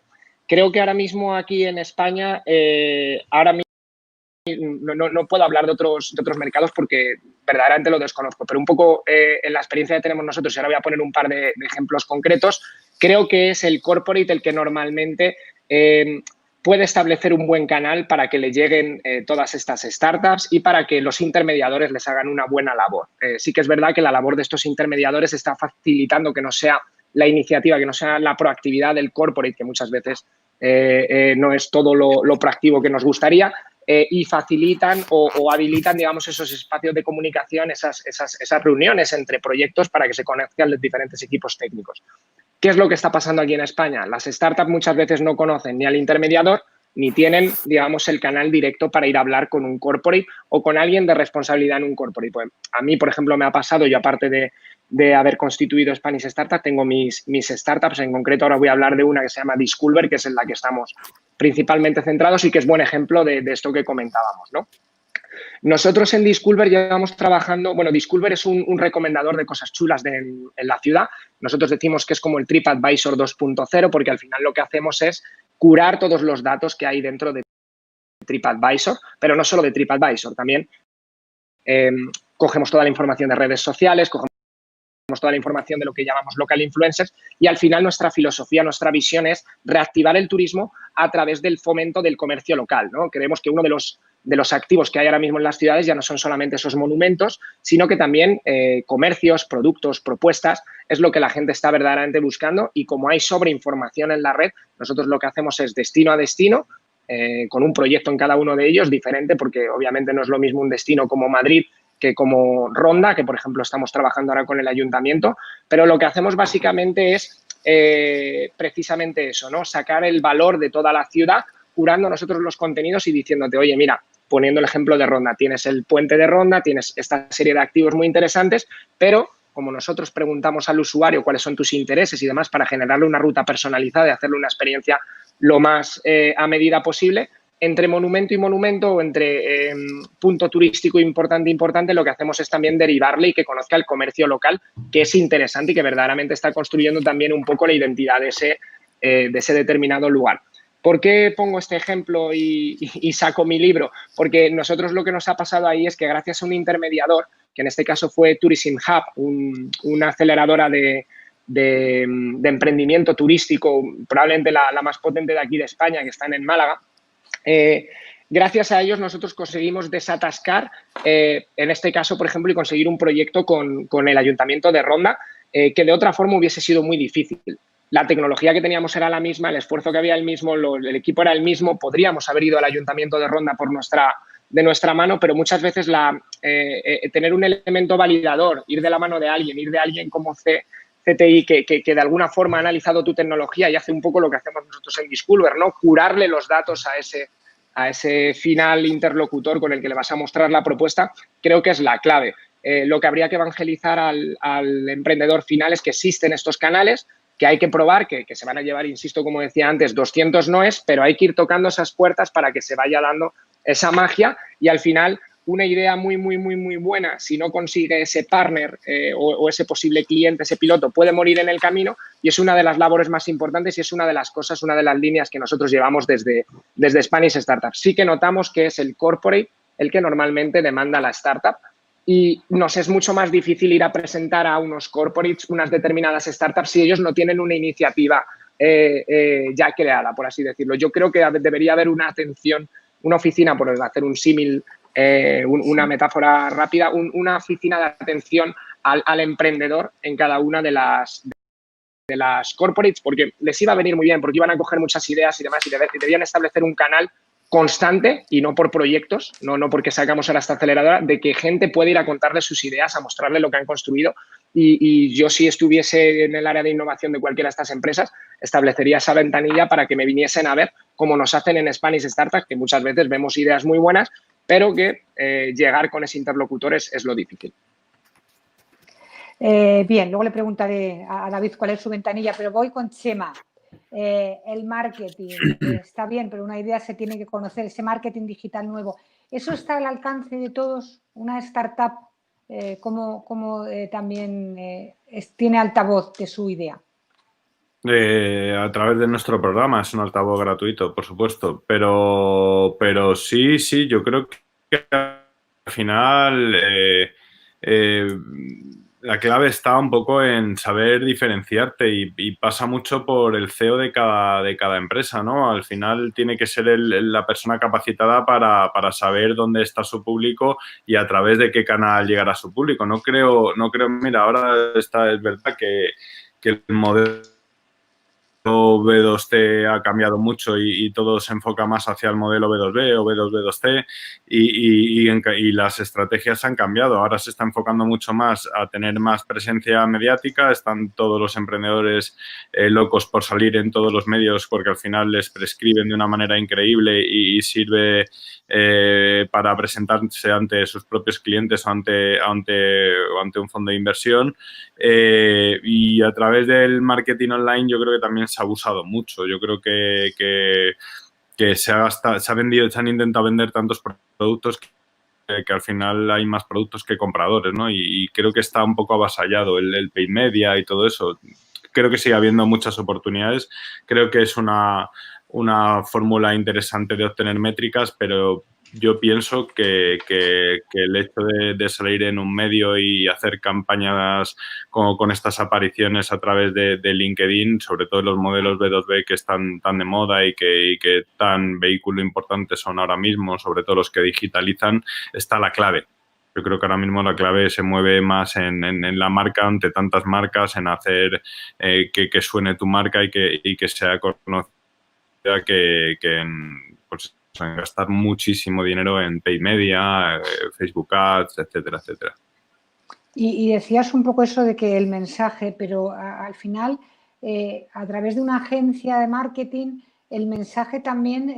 Creo que ahora mismo aquí en España, no puedo hablar de otros mercados porque verdaderamente lo desconozco, pero un poco en la experiencia que tenemos nosotros, y ahora voy a poner un par de ejemplos concretos, creo que es el corporate el que normalmente puede establecer un buen canal para que le lleguen todas estas startups y para que los intermediadores les hagan una buena labor. Sí que es verdad que la labor de estos intermediadores está facilitando que no sea la iniciativa, que no sea la proactividad del corporate, que muchas veces no es todo lo proactivo que nos gustaría, y facilitan o habilitan, digamos, esos espacios de comunicación, esas reuniones entre proyectos para que se conozcan los diferentes equipos técnicos. ¿Qué es lo que está pasando aquí en España? Las startups muchas veces no conocen ni al intermediador ni tienen, digamos, el canal directo para ir a hablar con un corporate o con alguien de responsabilidad en un corporate. Pues a mí, por ejemplo, me ha pasado, yo aparte de haber constituido Spanish Startup, tengo mis startups. En concreto, ahora voy a hablar de una que se llama Disculver, que es en la que estamos principalmente centrados y que es buen ejemplo de esto que comentábamos, ¿no? Nosotros en Disculver llevamos trabajando, bueno, Disculver es un recomendador de cosas chulas en la ciudad. Nosotros decimos que es como el TripAdvisor 2.0 porque al final lo que hacemos es curar todos los datos que hay dentro de TripAdvisor, pero no solo de TripAdvisor, también cogemos toda la información de redes sociales, cogemos toda la información de lo que llamamos local influencers y al final nuestra filosofía, nuestra visión es reactivar el turismo a través del fomento del comercio local, ¿no? Creemos que uno de los activos que hay ahora mismo en las ciudades ya no son solamente esos monumentos, sino que también comercios, productos, propuestas, es lo que la gente está verdaderamente buscando y como hay sobreinformación en la red, nosotros lo que hacemos es destino a destino, con un proyecto en cada uno de ellos diferente porque obviamente no es lo mismo un destino como Madrid que como Ronda, que por ejemplo estamos trabajando ahora con el ayuntamiento, pero lo que hacemos básicamente es precisamente eso, ¿no? Sacar el valor de toda la ciudad, curando nosotros los contenidos y diciéndote, oye, mira, poniendo el ejemplo de Ronda, tienes el puente de Ronda, tienes esta serie de activos muy interesantes, pero como nosotros preguntamos al usuario cuáles son tus intereses y demás para generarle una ruta personalizada y hacerle una experiencia lo más a medida posible, entre monumento y monumento o entre punto turístico importante, lo que hacemos es también derivarle y que conozca el comercio local, que es interesante y que verdaderamente está construyendo también un poco la identidad de ese determinado lugar. ¿Por qué pongo este ejemplo y saco mi libro? Porque nosotros lo que nos ha pasado ahí es que gracias a un intermediador, que en este caso fue Tourism Hub, una aceleradora de emprendimiento turístico, probablemente la más potente de aquí de España, que están en Málaga, gracias a ellos nosotros conseguimos desatascar, en este caso, por ejemplo, y conseguir un proyecto con el Ayuntamiento de Ronda, que de otra forma hubiese sido muy difícil. La tecnología que teníamos era la misma, el esfuerzo que había el mismo, el equipo era el mismo, podríamos haber ido al Ayuntamiento de Ronda de nuestra mano, pero muchas veces tener un elemento validador, ir de la mano de alguien, ir de alguien como CTI que de alguna forma ha analizado tu tecnología y hace un poco lo que hacemos nosotros en Disculver, ¿no? Curarle los datos a a ese final interlocutor con el que le vas a mostrar la propuesta, creo que es la clave. Lo que habría que evangelizar al emprendedor final es que existen estos canales, que hay que probar, que se van a llevar, insisto, como decía antes, 200 noes, pero hay que ir tocando esas puertas para que se vaya dando esa magia y al final una idea muy buena, si no consigue ese partner o ese posible cliente, ese piloto, puede morir en el camino y es una de las labores más importantes y es una de las cosas, una de las líneas que nosotros llevamos desde Spanish Startup. Sí que notamos que es el corporate el que normalmente demanda la startup y nos es mucho más difícil ir a presentar a unos corporates, unas determinadas startups, si ellos no tienen una iniciativa ya creada, por así decirlo. Yo creo que debería haber una atención, una oficina, por hacer un símil, una metáfora rápida, una oficina de atención al emprendedor en cada una de las corporates, porque les iba a venir muy bien, porque iban a coger muchas ideas y demás, y debían establecer un canal constante y no por proyectos, no porque sacamos ahora esta aceleradora, de que gente puede ir a contarle sus ideas, a mostrarle lo que han construido y yo si estuviese en el área de innovación de cualquiera de estas empresas, establecería esa ventanilla para que me viniesen a ver como nos hacen en Spanish Startups, que muchas veces vemos ideas muy buenas, pero que llegar con ese interlocutor es lo difícil. Bien, luego le preguntaré a David cuál es su ventanilla, pero voy con Chema. El marketing está bien, pero una idea se tiene que conocer, ese marketing digital nuevo. ¿Eso está al alcance de todos? ¿Una startup cómo también tiene altavoz de su idea? A través de nuestro programa, es un altavoz gratuito, por supuesto, pero sí, yo creo que al final la clave está un poco en saber diferenciarte y pasa mucho por el CEO de cada empresa, ¿no? Al final tiene que ser la persona capacitada para saber dónde está su público y a través de qué canal llegar a su público. No creo, mira, ahora es verdad que el modelo B2C ha cambiado mucho y todo se enfoca más hacia el modelo B2B o B2B2C y las estrategias han cambiado. Ahora se está enfocando mucho más a tener más presencia mediática. Están todos los emprendedores locos por salir en todos los medios porque al final les prescriben de una manera increíble y sirve para presentarse ante sus propios clientes o ante un fondo de inversión. Y a través del marketing online yo creo que también se ha abusado mucho. Yo creo que se han intentado vender tantos productos que al final hay más productos que compradores, ¿no? Y creo que está un poco avasallado el paid media y todo eso. Creo que sigue habiendo muchas oportunidades. Creo que es una fórmula interesante de obtener métricas, pero yo pienso que el hecho de salir en un medio y hacer campañas con estas apariciones a través de LinkedIn, sobre todo los modelos B2B que están tan de moda y que tan vehículo importante son ahora mismo, sobre todo los que digitalizan, está la clave. Yo creo que ahora mismo la clave se mueve más en la marca, ante tantas marcas, en hacer que suene tu marca y que sea conocida, que en gastar muchísimo dinero en paid media, Facebook Ads, etcétera, etcétera. Y decías un poco eso de que el mensaje, pero al final, a través de una agencia de marketing, el mensaje también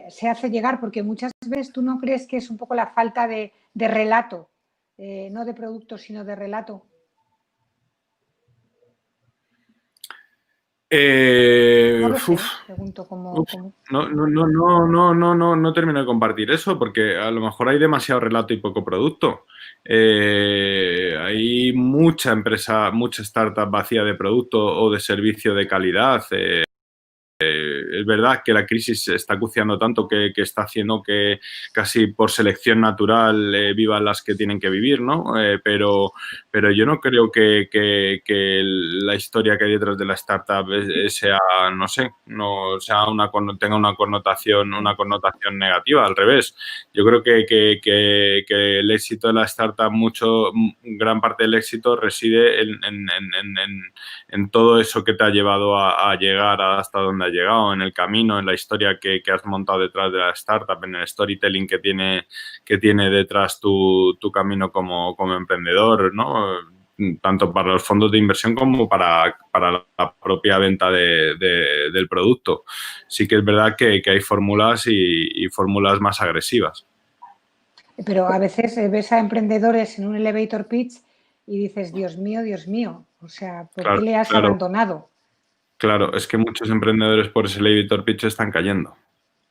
se hace llegar, porque muchas veces tú no crees que es un poco la falta de relato, no de producto, sino de relato. No lo sé, pregunto cómo. No termino de compartir eso porque a lo mejor hay demasiado relato y poco producto. Hay mucha empresa, mucha startup vacía de producto o de servicio de calidad. Es verdad que la crisis está acuciando tanto que está haciendo que casi por selección natural vivan las que tienen que vivir, ¿no? Pero yo no creo que la historia que hay detrás de la startup sea, no sé, tenga una connotación negativa. Al revés, yo creo que el éxito de la startup, gran parte del éxito reside en todo eso que te ha llevado a llegar hasta donde has llegado, en el camino, en la historia que has montado detrás de la startup, en el storytelling que tiene detrás tu camino como emprendedor, ¿no? tanto para los fondos de inversión como para la propia venta del producto. Sí que es verdad que hay fórmulas y fórmulas más agresivas. Pero a veces ves a emprendedores en un elevator pitch y dices, Dios mío, o sea, ¿por qué le has abandonado? Claro, es que muchos emprendedores por ese elevator pitch están cayendo.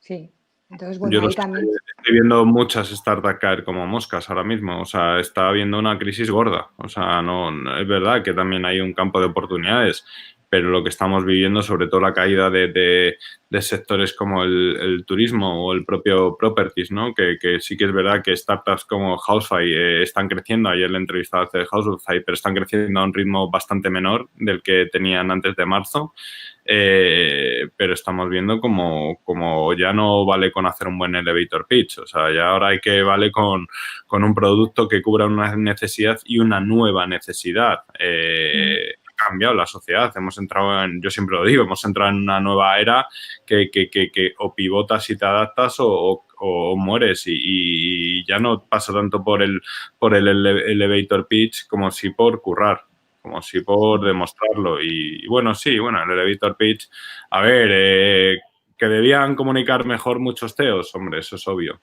Sí, entonces, bueno, ahí también... Estoy viendo muchas startups caer como moscas ahora mismo, o sea, está habiendo una crisis gorda, o sea, no es verdad que también hay un campo de oportunidades, pero lo que estamos viviendo, sobre todo la caída de sectores como el turismo o el propio properties, ¿no? Que sí que es verdad que startups como Housefly están creciendo, ayer le entrevistaba a Housefly, pero están creciendo a un ritmo bastante menor del que tenían antes de marzo. Pero estamos viendo como ya no vale con hacer un buen elevator pitch, o sea, ya ahora hay que vale con un producto que cubra una necesidad y una nueva necesidad. Ha cambiado la sociedad, hemos entrado yo siempre lo digo, hemos entrado en una nueva era que o pivotas y te adaptas o mueres y ya no pasa tanto por el elevator pitch como si por currar, como si por demostrarlo. Y bueno, sí, el elevator pitch, a ver, que debían comunicar mejor muchos CEOs, hombre, eso es obvio.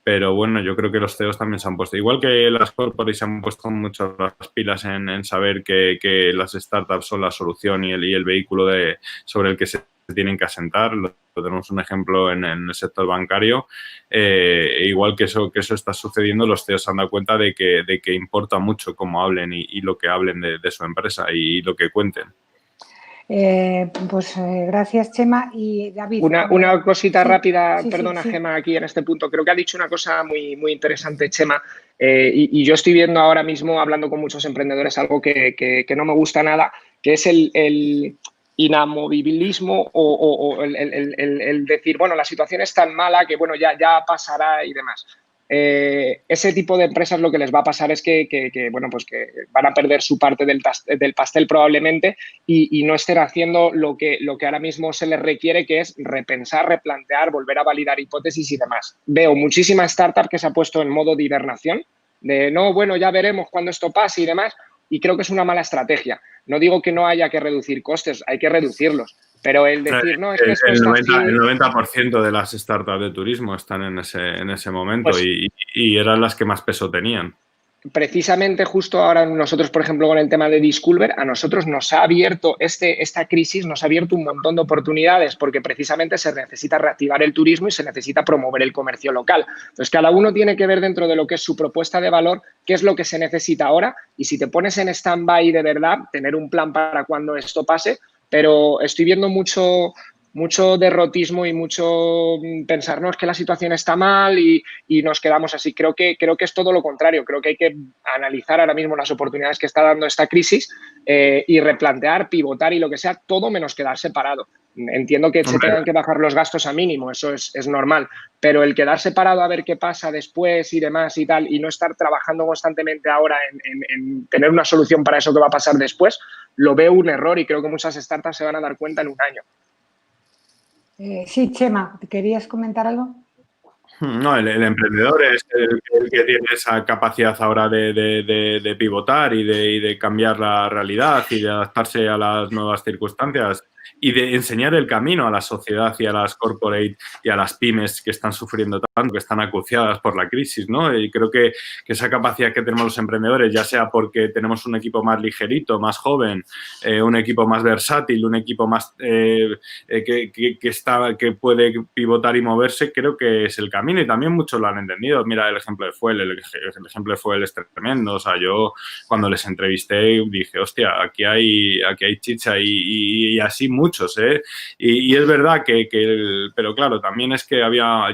Pero bueno, yo creo que los CEOs también se han puesto, igual que las corporates se han puesto mucho las pilas en saber que las startups son la solución y el vehículo sobre el que se tienen que asentar. Tenemos un ejemplo en el sector bancario. Igual que eso está sucediendo, los CEOs se han dado cuenta de que importa mucho cómo hablen y lo que hablen de su empresa y lo que cuenten. Gracias, Chema. Y David. Una cosita rápida, sí, perdona, sí. Gemma, aquí en este punto. Creo que ha dicho una cosa muy, muy interesante, Chema. Y yo estoy viendo ahora mismo, hablando con muchos emprendedores, algo que no me gusta nada, que es el inamovilismo o el decir, bueno, la situación es tan mala que, bueno, ya pasará y demás. Ese tipo de empresas lo que les va a pasar es que van a perder su parte del pastel probablemente y no estén haciendo lo que ahora mismo se les requiere, que es repensar, replantear, volver a validar hipótesis y demás. Veo muchísima startup que se ha puesto en modo de hibernación, de no, bueno, ya veremos cuando esto pase y demás, y creo que es una mala estrategia. No digo que no haya que reducir costes, hay que reducirlos. Pero el decir, no, es que esto está así... El 90% de las startups de turismo están en ese momento pues, y eran las que más peso tenían. Precisamente justo ahora nosotros, por ejemplo, con el tema de Disculver, a nosotros nos ha abierto esta crisis, nos ha abierto un montón de oportunidades porque precisamente se necesita reactivar el turismo y se necesita promover el comercio local. Entonces, cada uno tiene que ver dentro de lo que es su propuesta de valor, qué es lo que se necesita ahora y si te pones en stand-by de verdad, tener un plan para cuando esto pase. Pero estoy viendo mucho derrotismo y mucho pensar, no, es que la situación está mal y nos quedamos así. Creo que es todo lo contrario. Creo que hay que analizar ahora mismo las oportunidades que está dando esta crisis y replantear, pivotar y lo que sea, todo menos quedarse parado. Entiendo que se tengan que bajar los gastos a mínimo, eso es normal, pero el quedarse parado a ver qué pasa después y demás y tal, y no estar trabajando constantemente ahora en tener una solución para eso que va a pasar después, lo veo un error y creo que muchas startups se van a dar cuenta en un año. Sí, Chema, ¿querías comentar algo? No, el emprendedor es el que tiene esa capacidad ahora de pivotar y de cambiar la realidad y de adaptarse a las nuevas circunstancias y de enseñar el camino a la sociedad y a las corporate y a las pymes que están sufriendo tanto, que están acuciadas por la crisis, ¿no? Y creo que esa capacidad que tenemos los emprendedores, ya sea porque tenemos un equipo más ligerito, más joven, un equipo más versátil, un equipo más que puede pivotar y moverse, creo que es el camino y también muchos lo han entendido. Mira el ejemplo de Fuel, el ejemplo de Fuel es tremendo. O sea, yo cuando les entrevisté dije, hostia, aquí hay chicha y así muchos, ¿eh? Y es verdad pero claro, también es que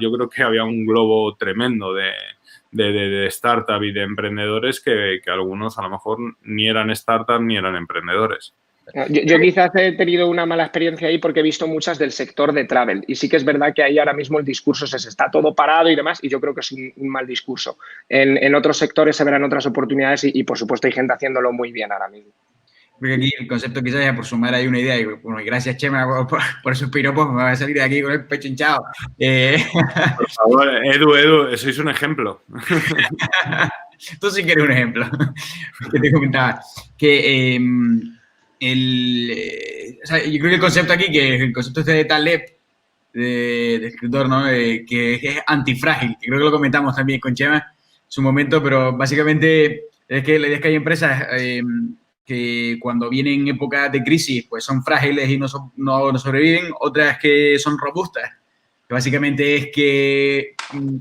yo creo que había un globo tremendo de startup y de emprendedores que algunos a lo mejor ni eran startup ni eran emprendedores. Yo quizás he tenido una mala experiencia ahí porque he visto muchas del sector de travel y sí que es verdad que ahí ahora mismo el discurso se está todo parado y demás y yo creo que es un mal discurso. En otros sectores se verán otras oportunidades y por supuesto hay gente haciéndolo muy bien ahora mismo. Creo que aquí el concepto quizás ya por sumar hay una idea y bueno, gracias Chema por esos piropos, me voy a salir de aquí con el pecho hinchado. Por favor, Edu, sois un ejemplo. Tú sí que eres un ejemplo. Que te comentaba que o sea, yo creo que el concepto aquí, que es el concepto este de Taleb, de escritor, ¿no? Que es antifrágil, que creo que lo comentamos también con Chema en su momento, pero básicamente es que la idea es que hay empresas que cuando vienen épocas de crisis pues son frágiles y no sobreviven, otras que son robustas, que básicamente es que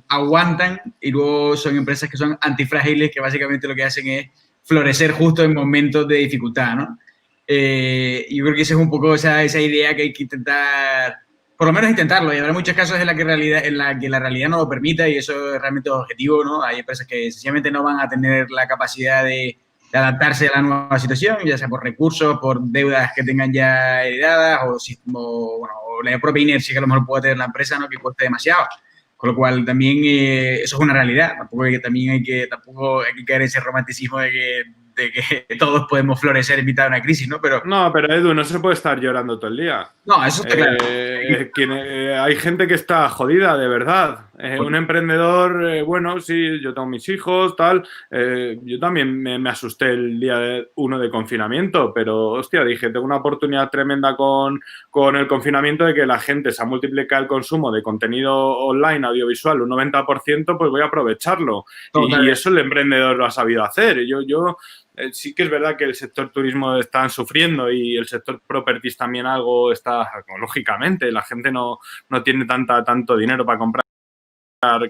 aguantan, y luego son empresas que son antifrágiles, que básicamente lo que hacen es florecer justo en momentos de dificultad, ¿no? Yo creo que esa es un poco esa idea que hay que intentar, por lo menos intentarlo, y habrá muchos casos en la que la realidad no lo permita, y eso es realmente objetivo, ¿no? Hay empresas que sencillamente no van a tener la capacidad de adaptarse a la nueva situación, ya sea por recursos, por deudas que tengan ya heredadas, o la propia inercia que a lo mejor puede tener la empresa, ¿no? Que cueste demasiado. Con lo cual, también eso es una realidad. Tampoco hay que caer en ese romanticismo de que todos podemos florecer en mitad de una crisis, ¿no? No, pero Edu, no se puede estar llorando todo el día. No, eso está claro. Hay gente que está jodida, de verdad. Un emprendedor, bueno, sí, yo tengo mis hijos, tal. Yo también me asusté el día 1 de confinamiento, pero, hostia, dije, tengo una oportunidad tremenda con el confinamiento de que la gente se ha multiplicado el consumo de contenido online, audiovisual, un 90%, pues voy a aprovecharlo. Y eso el emprendedor lo ha sabido hacer. Sí que es verdad que el sector turismo está sufriendo y el sector properties también algo está, lógicamente, la gente no tiene tanto dinero para comprar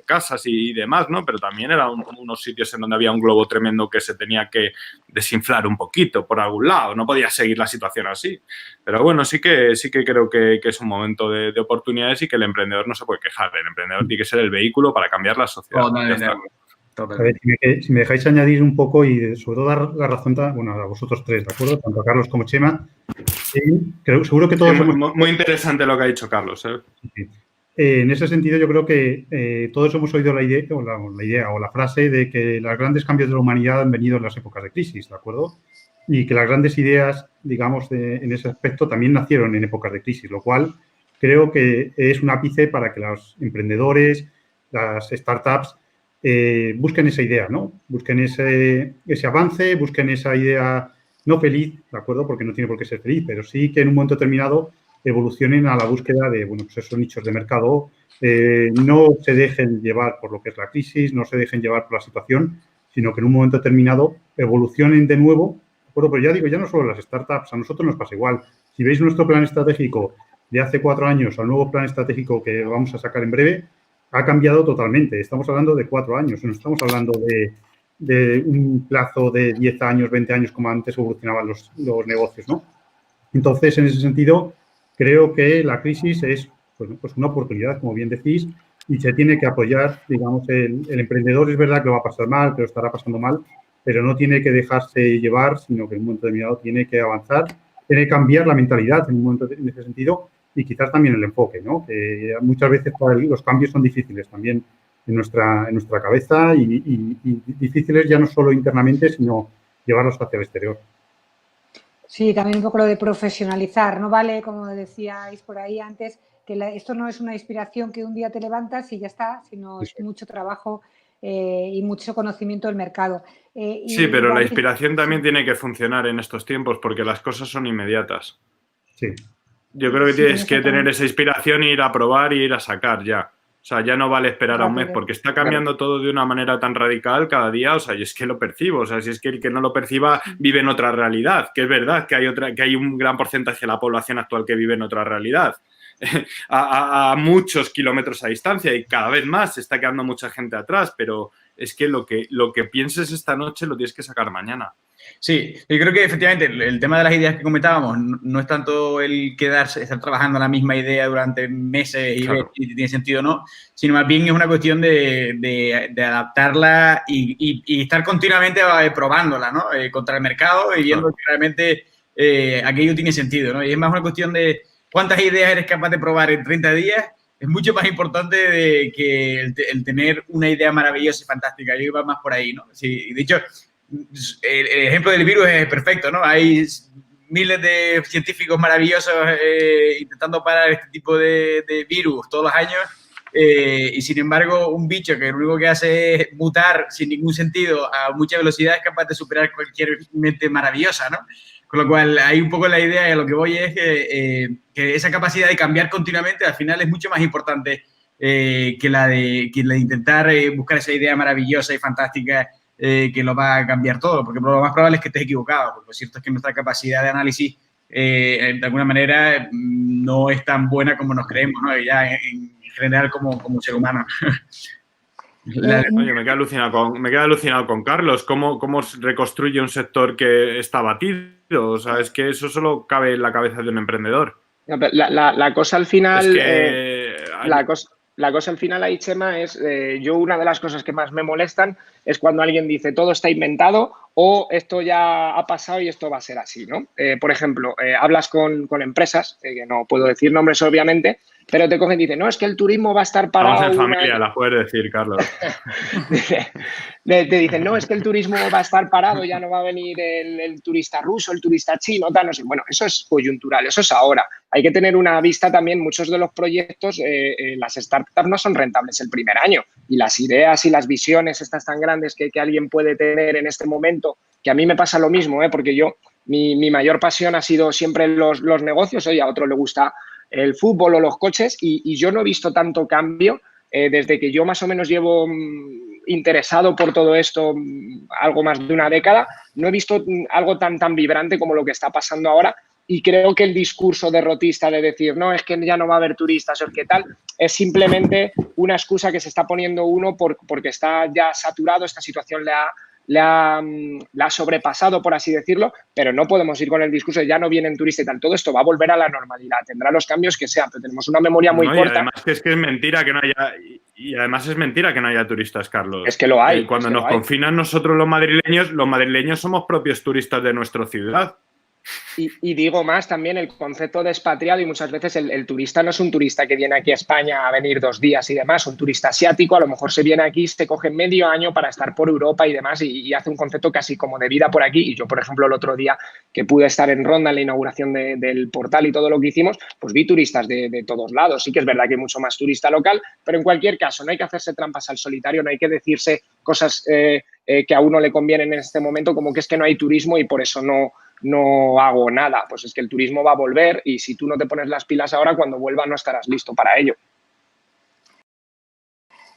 casas y demás, ¿no? Pero también eran unos sitios en donde había un globo tremendo que se tenía que desinflar un poquito por algún lado, no podía seguir la situación así. Pero bueno, sí que creo que es un momento de oportunidades y que el emprendedor no se puede quejar, el emprendedor tiene que ser el vehículo para cambiar la sociedad. A ver, si me dejáis añadir un poco y sobre todo dar la razón a vosotros tres, ¿de acuerdo? Tanto a Carlos como Chema. Seguro que todos... Sí, muy interesante lo que ha dicho Carlos, ¿eh? Sí. En ese sentido, yo creo que todos hemos oído la idea o la frase de que los grandes cambios de la humanidad han venido en las épocas de crisis, ¿de acuerdo? Y que las grandes ideas, digamos, en ese aspecto también nacieron en épocas de crisis, lo cual creo que es un ápice para que los emprendedores, las startups, busquen esa idea, ¿no? Busquen ese avance, busquen esa idea no feliz, ¿de acuerdo? Porque no tiene por qué ser feliz, pero sí que en un momento determinado evolucionen a la búsqueda de, bueno, pues esos nichos de mercado, no se dejen llevar por lo que es la crisis, no se dejen llevar por la situación, sino que en un momento determinado evolucionen de nuevo, ¿de acuerdo? Pero ya digo, ya no solo las startups, a nosotros nos pasa igual. Si veis nuestro plan estratégico de hace 4 años al nuevo plan estratégico que vamos a sacar en breve, ha cambiado totalmente. Estamos hablando de 4 años, no estamos hablando de un plazo de 10 años, 20 años, como antes evolucionaban los negocios, ¿no? Entonces, en ese sentido, creo que la crisis es pues una oportunidad, como bien decís, y se tiene que apoyar, digamos, el emprendedor. Es verdad que lo va a pasar mal, que lo estará pasando mal, pero no tiene que dejarse llevar, sino que en un momento determinado tiene que avanzar, tiene que cambiar la mentalidad en ese sentido, y quizás también el enfoque, ¿no? Que muchas veces los cambios son difíciles también en nuestra cabeza y difíciles ya no solo internamente, sino llevarlos hacia el exterior. Sí, también un poco lo de profesionalizar, ¿no? Vale, como decíais por ahí antes, que esto no es una inspiración que un día te levantas y ya está, sino es mucho trabajo y mucho conocimiento del mercado. Sí, pero la inspiración también tiene que funcionar en estos tiempos porque las cosas son inmediatas. Sí. Yo creo que tienes que tener esa inspiración e ir a probar y ir a sacar ya. O sea, ya no vale esperar a un mes porque está cambiando todo de una manera tan radical cada día. O sea, y es que lo percibo. O sea, si es que el que no lo perciba vive en otra realidad. Que es verdad que hay un gran porcentaje de la población actual que vive en otra realidad. A muchos kilómetros a distancia y cada vez más se está quedando mucha gente atrás. Pero es que lo que pienses esta noche lo tienes que sacar mañana. Sí, yo creo que efectivamente el tema de las ideas que comentábamos no es tanto el estar trabajando en la misma idea durante meses y ver si tiene sentido o no, sino más bien es una cuestión de adaptarla y estar continuamente probándola, ¿no? Contra el mercado y viendo que realmente aquello tiene sentido, ¿no? Y es más una cuestión de cuántas ideas eres capaz de probar en 30 días. Es mucho más importante que el tener una idea maravillosa y fantástica. Yo iba más por ahí, ¿no? Sí, de hecho, el ejemplo del virus es perfecto, ¿no? Hay miles de científicos maravillosos intentando parar este tipo de virus todos los años y sin embargo un bicho que lo único que hace es mutar sin ningún sentido a mucha velocidad es capaz de superar cualquier mente maravillosa, ¿no? Con lo cual, hay un poco la idea y a lo que voy es que esa capacidad de cambiar continuamente al final es mucho más importante que la de intentar buscar esa idea maravillosa y fantástica que lo va a cambiar todo, porque lo más probable es que estés equivocado, porque lo cierto es que nuestra capacidad de análisis de alguna manera no es tan buena como nos creemos, ¿no? Ya en general como ser humano. Oye, me queda alucinado con Carlos. ¿Cómo reconstruye un sector que está batido? O sea, es que eso solo cabe en la cabeza de un emprendedor. La cosa al final... Es que... La cosa al final ahí, Chema, es yo una de las cosas que más me molestan es cuando alguien dice todo está inventado o esto ya ha pasado y esto va a ser así, ¿no? Por ejemplo, hablas con empresas, que no puedo decir nombres obviamente, pero te cogen y dicen, no, es que el turismo va a estar parado. Estamos en familia, la puedes decir, Carlos. Te dicen, no, es que el turismo va a estar parado, ya no va a venir el turista ruso, el turista chino, tal, no sé. Bueno, eso es coyuntural, eso es ahora. Hay que tener una vista también, muchos de los proyectos, las startups no son rentables el primer año y las ideas y las visiones estas tan grandes que alguien puede tener en este momento, que a mí me pasa lo mismo, porque yo, mi mayor pasión ha sido siempre los negocios, oye, a otro le gusta el fútbol o los coches y yo no he visto tanto cambio desde que yo más o menos llevo interesado por todo esto algo más de una década, no he visto algo tan vibrante como lo que está pasando ahora y creo que el discurso derrotista de decir no, es que ya no va a haber turistas o es que tal, es simplemente una excusa que se está poniendo uno porque está ya saturado, esta situación le ha sobrepasado, por así decirlo, pero no podemos ir con el discurso de ya no vienen turistas y tal. Todo esto va a volver a la normalidad, tendrá los cambios que sean, pero tenemos una memoria muy corta. Y además es mentira que no haya... Y además es mentira que no haya turistas, Carlos. Es que lo hay. Cuando nos confinan nosotros los madrileños somos propios turistas de nuestra ciudad. Y digo más también el concepto de expatriado y muchas veces el turista no es un turista que viene aquí a España a venir 2 días y demás, un turista asiático a lo mejor se viene aquí, se coge medio año para estar por Europa y demás y hace un concepto casi como de vida por aquí y yo por ejemplo el otro día que pude estar en Ronda en la inauguración del portal y todo lo que hicimos, pues vi turistas de todos lados, sí que es verdad que hay mucho más turista local, pero en cualquier caso no hay que hacerse trampas al solitario, no hay que decirse cosas que a uno le convienen en este momento como que es que no hay turismo y por eso no hago nada, pues es que el turismo va a volver y si tú no te pones las pilas ahora, cuando vuelva no estarás listo para ello.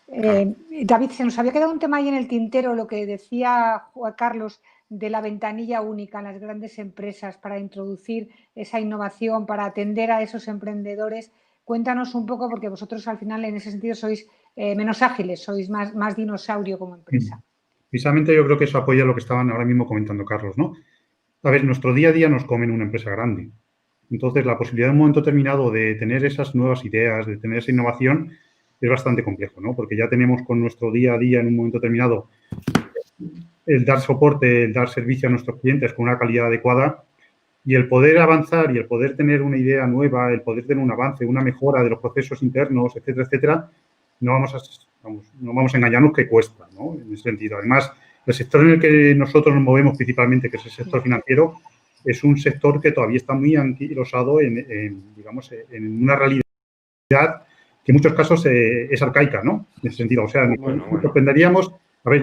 David, se nos había quedado un tema ahí en el tintero, lo que decía Juan Carlos de la ventanilla única en las grandes empresas para introducir esa innovación, para atender a esos emprendedores. Cuéntanos un poco, porque vosotros al final en ese sentido sois menos ágiles, sois más dinosaurio como empresa. Precisamente yo creo que eso apoya lo que estaban ahora mismo comentando Carlos, ¿no? A ver, nuestro día a día nos come en una empresa grande. Entonces, la posibilidad en un momento determinado de tener esas nuevas ideas, de tener esa innovación, es bastante complejo, ¿no? Porque ya tenemos con nuestro día a día en un momento determinado el dar soporte, el dar servicio a nuestros clientes con una calidad adecuada y el poder avanzar y el poder tener una idea nueva, el poder tener un avance, una mejora de los procesos internos, etcétera, etcétera, no vamos a engañarnos que cuesta, ¿no? En ese sentido. Además, el sector en el que nosotros nos movemos principalmente, que es el sector financiero, es un sector que todavía está muy anquilosado en una realidad que en muchos casos es arcaica, ¿no? En ese sentido, o sea, nos sorprenderíamos... A ver,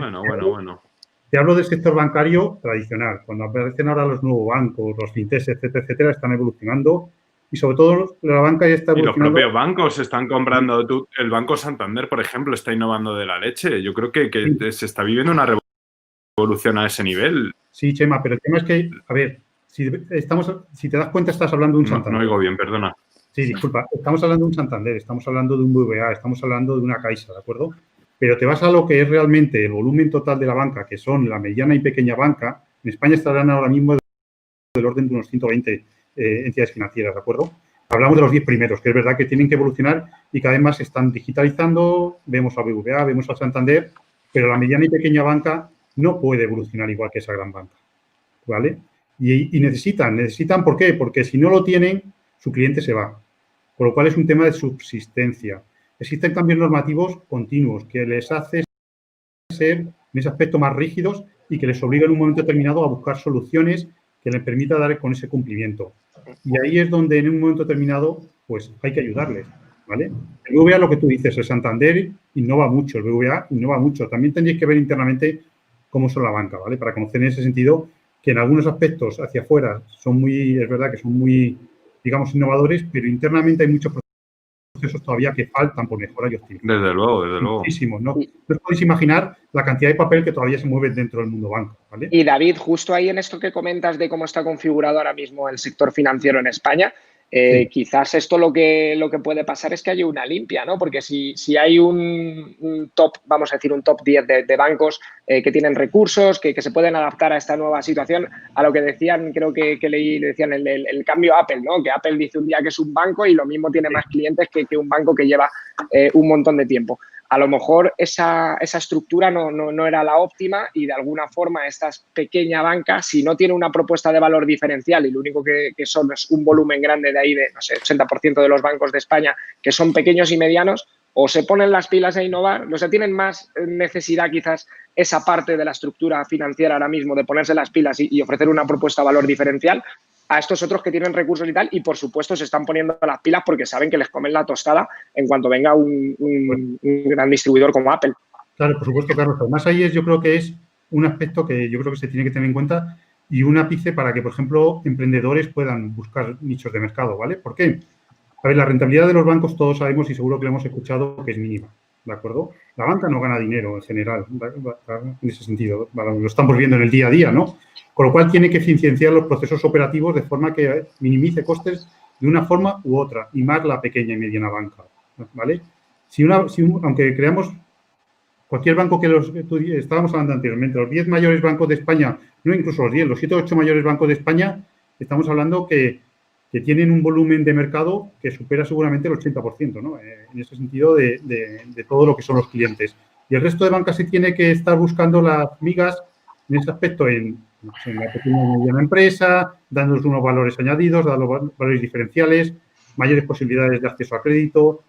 te hablo del sector bancario tradicional. Cuando aparecen ahora los nuevos bancos, los fintechs, etcétera, etcétera, están evolucionando y sobre todo la banca ya está evolucionando. Y los propios bancos están comprando... El Banco Santander, por ejemplo, está innovando de la leche. Yo creo que se está viviendo una revolución a ese nivel. Sí, Chema, pero el tema es que, a ver, si te das cuenta, estás hablando de un Santander. No oigo bien, perdona. Sí, disculpa. Estamos hablando de un Santander, estamos hablando de un BBVA, estamos hablando de una Caixa, ¿de acuerdo? Pero te vas a lo que es realmente el volumen total de la banca, que son la mediana y pequeña banca. En España estarán ahora mismo del orden de unos 120 entidades financieras, ¿de acuerdo? Hablamos de los 10 primeros, que es verdad que tienen que evolucionar y cada vez más se están digitalizando. Vemos a BBVA, vemos a Santander, pero la mediana y pequeña banca no puede evolucionar igual que esa gran banca, ¿vale? Y necesitan, ¿por qué? Porque si no lo tienen, su cliente se va. Por lo cual es un tema de subsistencia. Existen cambios normativos continuos que les hacen ser, en ese aspecto, más rígidos y que les obligan en un momento determinado a buscar soluciones que les permita dar con ese cumplimiento. Y ahí es donde en un momento determinado, pues hay que ayudarles. ¿vale? El BBVA, lo que tú dices, el Santander innova mucho, el BBVA innova mucho. También tendréis que ver internamente cómo son la banca, ¿vale? Para conocer en ese sentido que en algunos aspectos hacia afuera es verdad que son muy, digamos, innovadores, pero internamente hay muchos procesos todavía que faltan por mejorar y optimizar. Desde luego, desde luego. Muchísimos, ¿no? No os podéis imaginar la cantidad de papel que todavía se mueve dentro del mundo banco, ¿vale? Y David, justo ahí en esto que comentas de cómo está configurado ahora mismo el sector financiero en España, Sí. quizás esto lo que puede pasar es que haya una limpia, ¿no? Porque si hay un top, vamos a decir, un top 10 de bancos que tienen recursos, que se pueden adaptar a esta nueva situación, a lo que decían, creo que leí, decían el cambio Apple, ¿no? Que Apple dice un día que es un banco y lo mismo tiene más clientes que un banco que lleva un montón de tiempo. A lo mejor esa estructura no era la óptima y de alguna forma esta pequeña banca, si no tiene una propuesta de valor diferencial y lo único que son es un volumen grande de ahí de, no sé, 80% de los bancos de España que son pequeños y medianos, o se ponen las pilas a innovar, o sea, tienen más necesidad quizás esa parte de la estructura financiera ahora mismo de ponerse las pilas y ofrecer una propuesta de valor diferencial a estos otros que tienen recursos y tal, y por supuesto se están poniendo las pilas porque saben que les comen la tostada en cuanto venga un gran distribuidor como Apple. Claro, por supuesto, Carlos. Además, ahí yo creo que es un aspecto que yo creo que se tiene que tener en cuenta y un ápice para que, por ejemplo, emprendedores puedan buscar nichos de mercado, ¿vale? ¿Por qué? A ver, la rentabilidad de los bancos todos sabemos y seguro que lo hemos escuchado que es mínima, ¿de acuerdo? La banca no gana dinero en general, en ese sentido, lo estamos viendo en el día a día, ¿no? Con lo cual tiene que eficienciar los procesos operativos de forma que minimice costes de una forma u otra, y más la pequeña y mediana banca, ¿vale? Aunque creamos cualquier banco estábamos hablando anteriormente, los 10 mayores bancos de España, no incluso los 10, los 7 o 8 mayores bancos de España, estamos hablando que tienen un volumen de mercado que supera seguramente el 80%, ¿no? En ese sentido de todo lo que son los clientes. Y el resto de bancas se tiene que estar buscando las migas en ese aspecto en la pequeña y mediana empresa, dándoles unos valores añadidos, dando valores diferenciales, mayores posibilidades de acceso a crédito,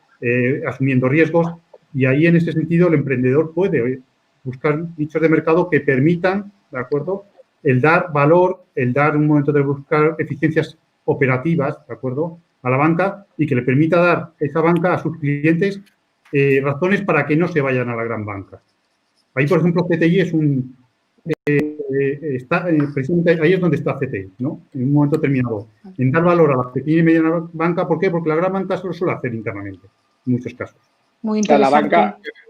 asumiendo riesgos. Y ahí, en ese sentido, el emprendedor puede buscar nichos de mercado que permitan, ¿de acuerdo?, el dar valor, el dar un momento de buscar eficiencias operativas, ¿de acuerdo?, a la banca y que le permita dar esa banca a sus clientes razones para que no se vayan a la gran banca. Ahí, por ejemplo, CTI es precisamente ahí es donde está CTI, ¿no? En un momento determinado. En dar valor a la pequeña y mediana banca, ¿por qué? Porque la gran banca solo suele hacer internamente, en muchos casos. Muy interesante.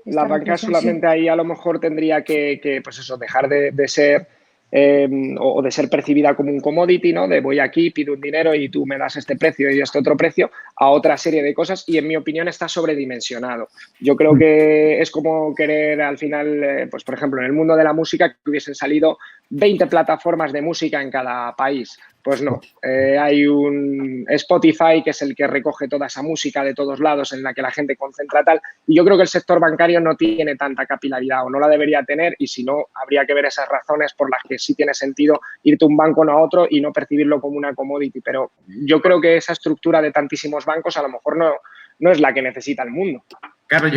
La banca solamente ahí a lo mejor tendría que pues eso, dejar de ser o de ser percibida como un commodity, ¿no? De voy aquí, pido un dinero y tú me das este precio y este otro precio, a otra serie de cosas, y en mi opinión está sobredimensionado. Yo creo que es como querer al final, pues por ejemplo, en el mundo de la música, que hubiesen salido 20 plataformas de música en cada país. Pues no, hay un Spotify que es el que recoge toda esa música de todos lados en la que la gente concentra tal, y yo creo que el sector bancario no tiene tanta capilaridad o no la debería tener, y si no, habría que ver esas razones por las que sí tiene sentido irte a un banco no a otro y no percibirlo como una commodity, pero yo creo que esa estructura de tantísimos bancos a lo mejor no es la que necesita el mundo. Carlos,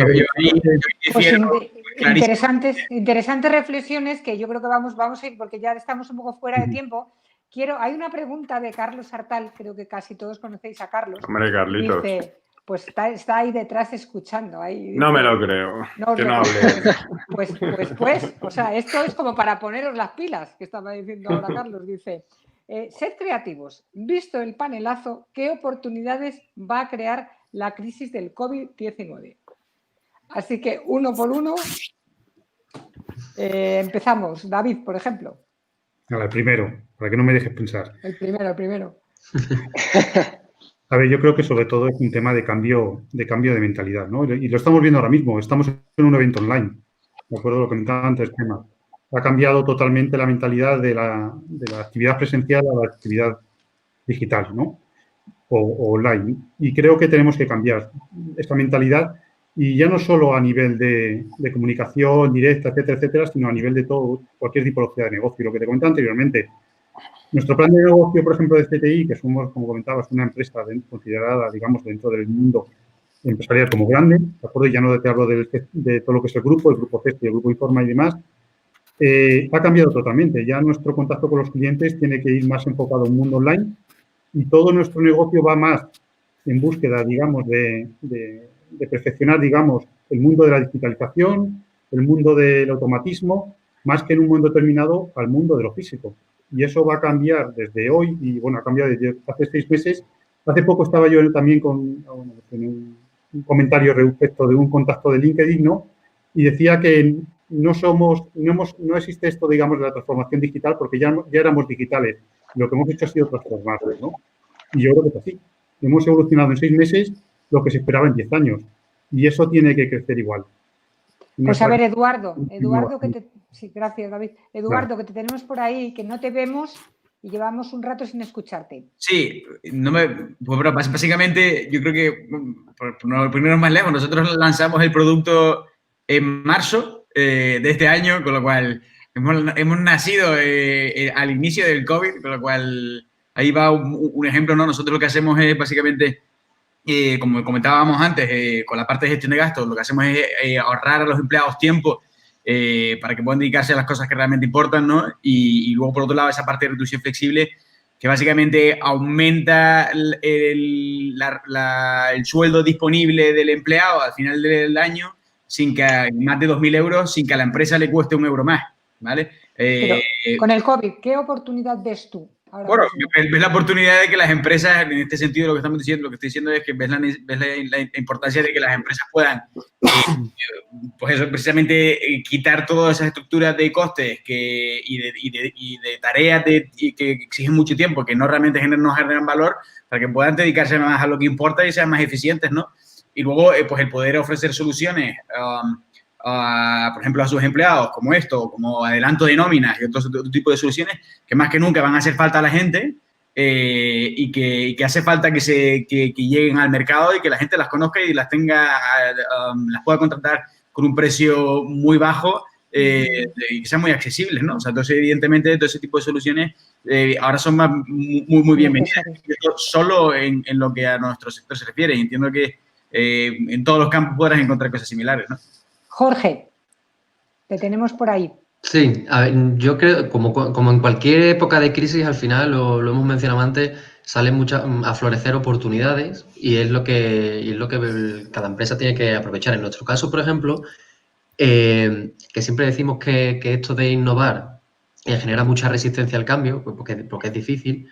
pues interesantes reflexiones que yo creo que vamos a ir porque ya estamos un poco fuera de tiempo. Hay una pregunta de Carlos Artal, creo que casi todos conocéis a Carlos. Hombre, Carlitos. Dice, pues está ahí detrás escuchando. Dice, no me lo creo. Que no hable. Pues, o sea, esto es como para poneros las pilas, que estaba diciendo ahora Carlos. Dice, sed creativos. Visto el panelazo, ¿qué oportunidades va a crear la crisis del COVID-19? Así que, uno por uno, empezamos. David, por ejemplo. El primero, para que no me dejes pensar. El primero. A ver, yo creo que sobre todo es un tema de cambio de mentalidad, ¿no? Y lo estamos viendo ahora mismo. Estamos en un evento online. ¿De acuerdo? Lo que comentaba antes, tema. Ha cambiado totalmente la mentalidad de la actividad presencial a la actividad digital, ¿no? O online. Y creo que tenemos que cambiar esta mentalidad, y ya no solo a nivel de comunicación directa, etcétera, sino a nivel de cualquier tipología de negocio. Lo que te comentaba anteriormente, nuestro plan de negocio, por ejemplo, de CTI, que somos, como comentabas, una empresa considerada, digamos, dentro del mundo empresarial como grande, ¿de acuerdo? Ya no te hablo de todo lo que es el grupo CEST y el grupo Informa y demás, ha cambiado totalmente. Ya nuestro contacto con los clientes tiene que ir más enfocado a un mundo online, y todo nuestro negocio va más en búsqueda, digamos, de perfeccionar, digamos, el mundo de la digitalización, el mundo del automatismo, más que en un mundo determinado al mundo de lo físico. Y eso va a cambiar desde hoy y, bueno, ha cambiado desde hace 6 meses. Hace poco estaba yo también con un comentario respecto de un contacto de LinkedIn, ¿no? Y decía que no existe esto, digamos, de la transformación digital porque ya éramos digitales. Lo que hemos hecho ha sido transformarnos, ¿no? Y yo creo que es así. Hemos evolucionado en 6 meses lo que se esperaba en 10 años. Y eso tiene que crecer igual. Pues a ver, Eduardo, sí, gracias, David. Eduardo, claro, que te tenemos por ahí, que no te vemos y llevamos un rato sin escucharte. Sí, pero básicamente yo creo que, por irnos más lejos, nosotros lanzamos el producto en marzo de este año, con lo cual hemos nacido al inicio del COVID, con lo cual ahí va un ejemplo, ¿no? Nosotros lo que hacemos es básicamente, como comentábamos antes, con la parte de gestión de gastos, lo que hacemos es ahorrar a los empleados tiempo para que puedan dedicarse a las cosas que realmente importan, ¿no? Y luego, por otro lado, esa parte de retribución flexible que básicamente aumenta el sueldo disponible del empleado al final del año sin que más de 2.000 euros, sin que a la empresa le cueste un euro más, ¿vale? Pero, con el COVID, ¿qué oportunidad ves tú? Bueno, ves la oportunidad de que las empresas, en este sentido, lo que estamos diciendo, lo que estoy diciendo es que ves la importancia de que las empresas puedan, pues eso, precisamente quitar todas esas estructuras de costes y de tareas que exigen mucho tiempo, que no realmente no generan valor, para que puedan dedicarse más a lo que importa y sean más eficientes, ¿no? Y luego, pues el poder ofrecer soluciones, por ejemplo, a sus empleados, como esto, como adelanto de nóminas y otro tipo de soluciones que más que nunca van a hacer falta a la gente y que hace falta que lleguen al mercado y que la gente las conozca y las pueda contratar con un precio muy bajo y que sean muy accesibles, ¿no? O sea, entonces, evidentemente, todo ese tipo de soluciones ahora son muy bienvenidas. Solo en lo que a nuestro sector se refiere. Y entiendo que en todos los campos podrás encontrar cosas similares, ¿no? Jorge, te tenemos por ahí. Sí, a ver, yo creo, como en cualquier época de crisis, al final, lo hemos mencionado antes, salen a florecer oportunidades y es lo que cada empresa tiene que aprovechar. En nuestro caso, por ejemplo, que siempre decimos que esto de innovar genera mucha resistencia al cambio, porque es difícil,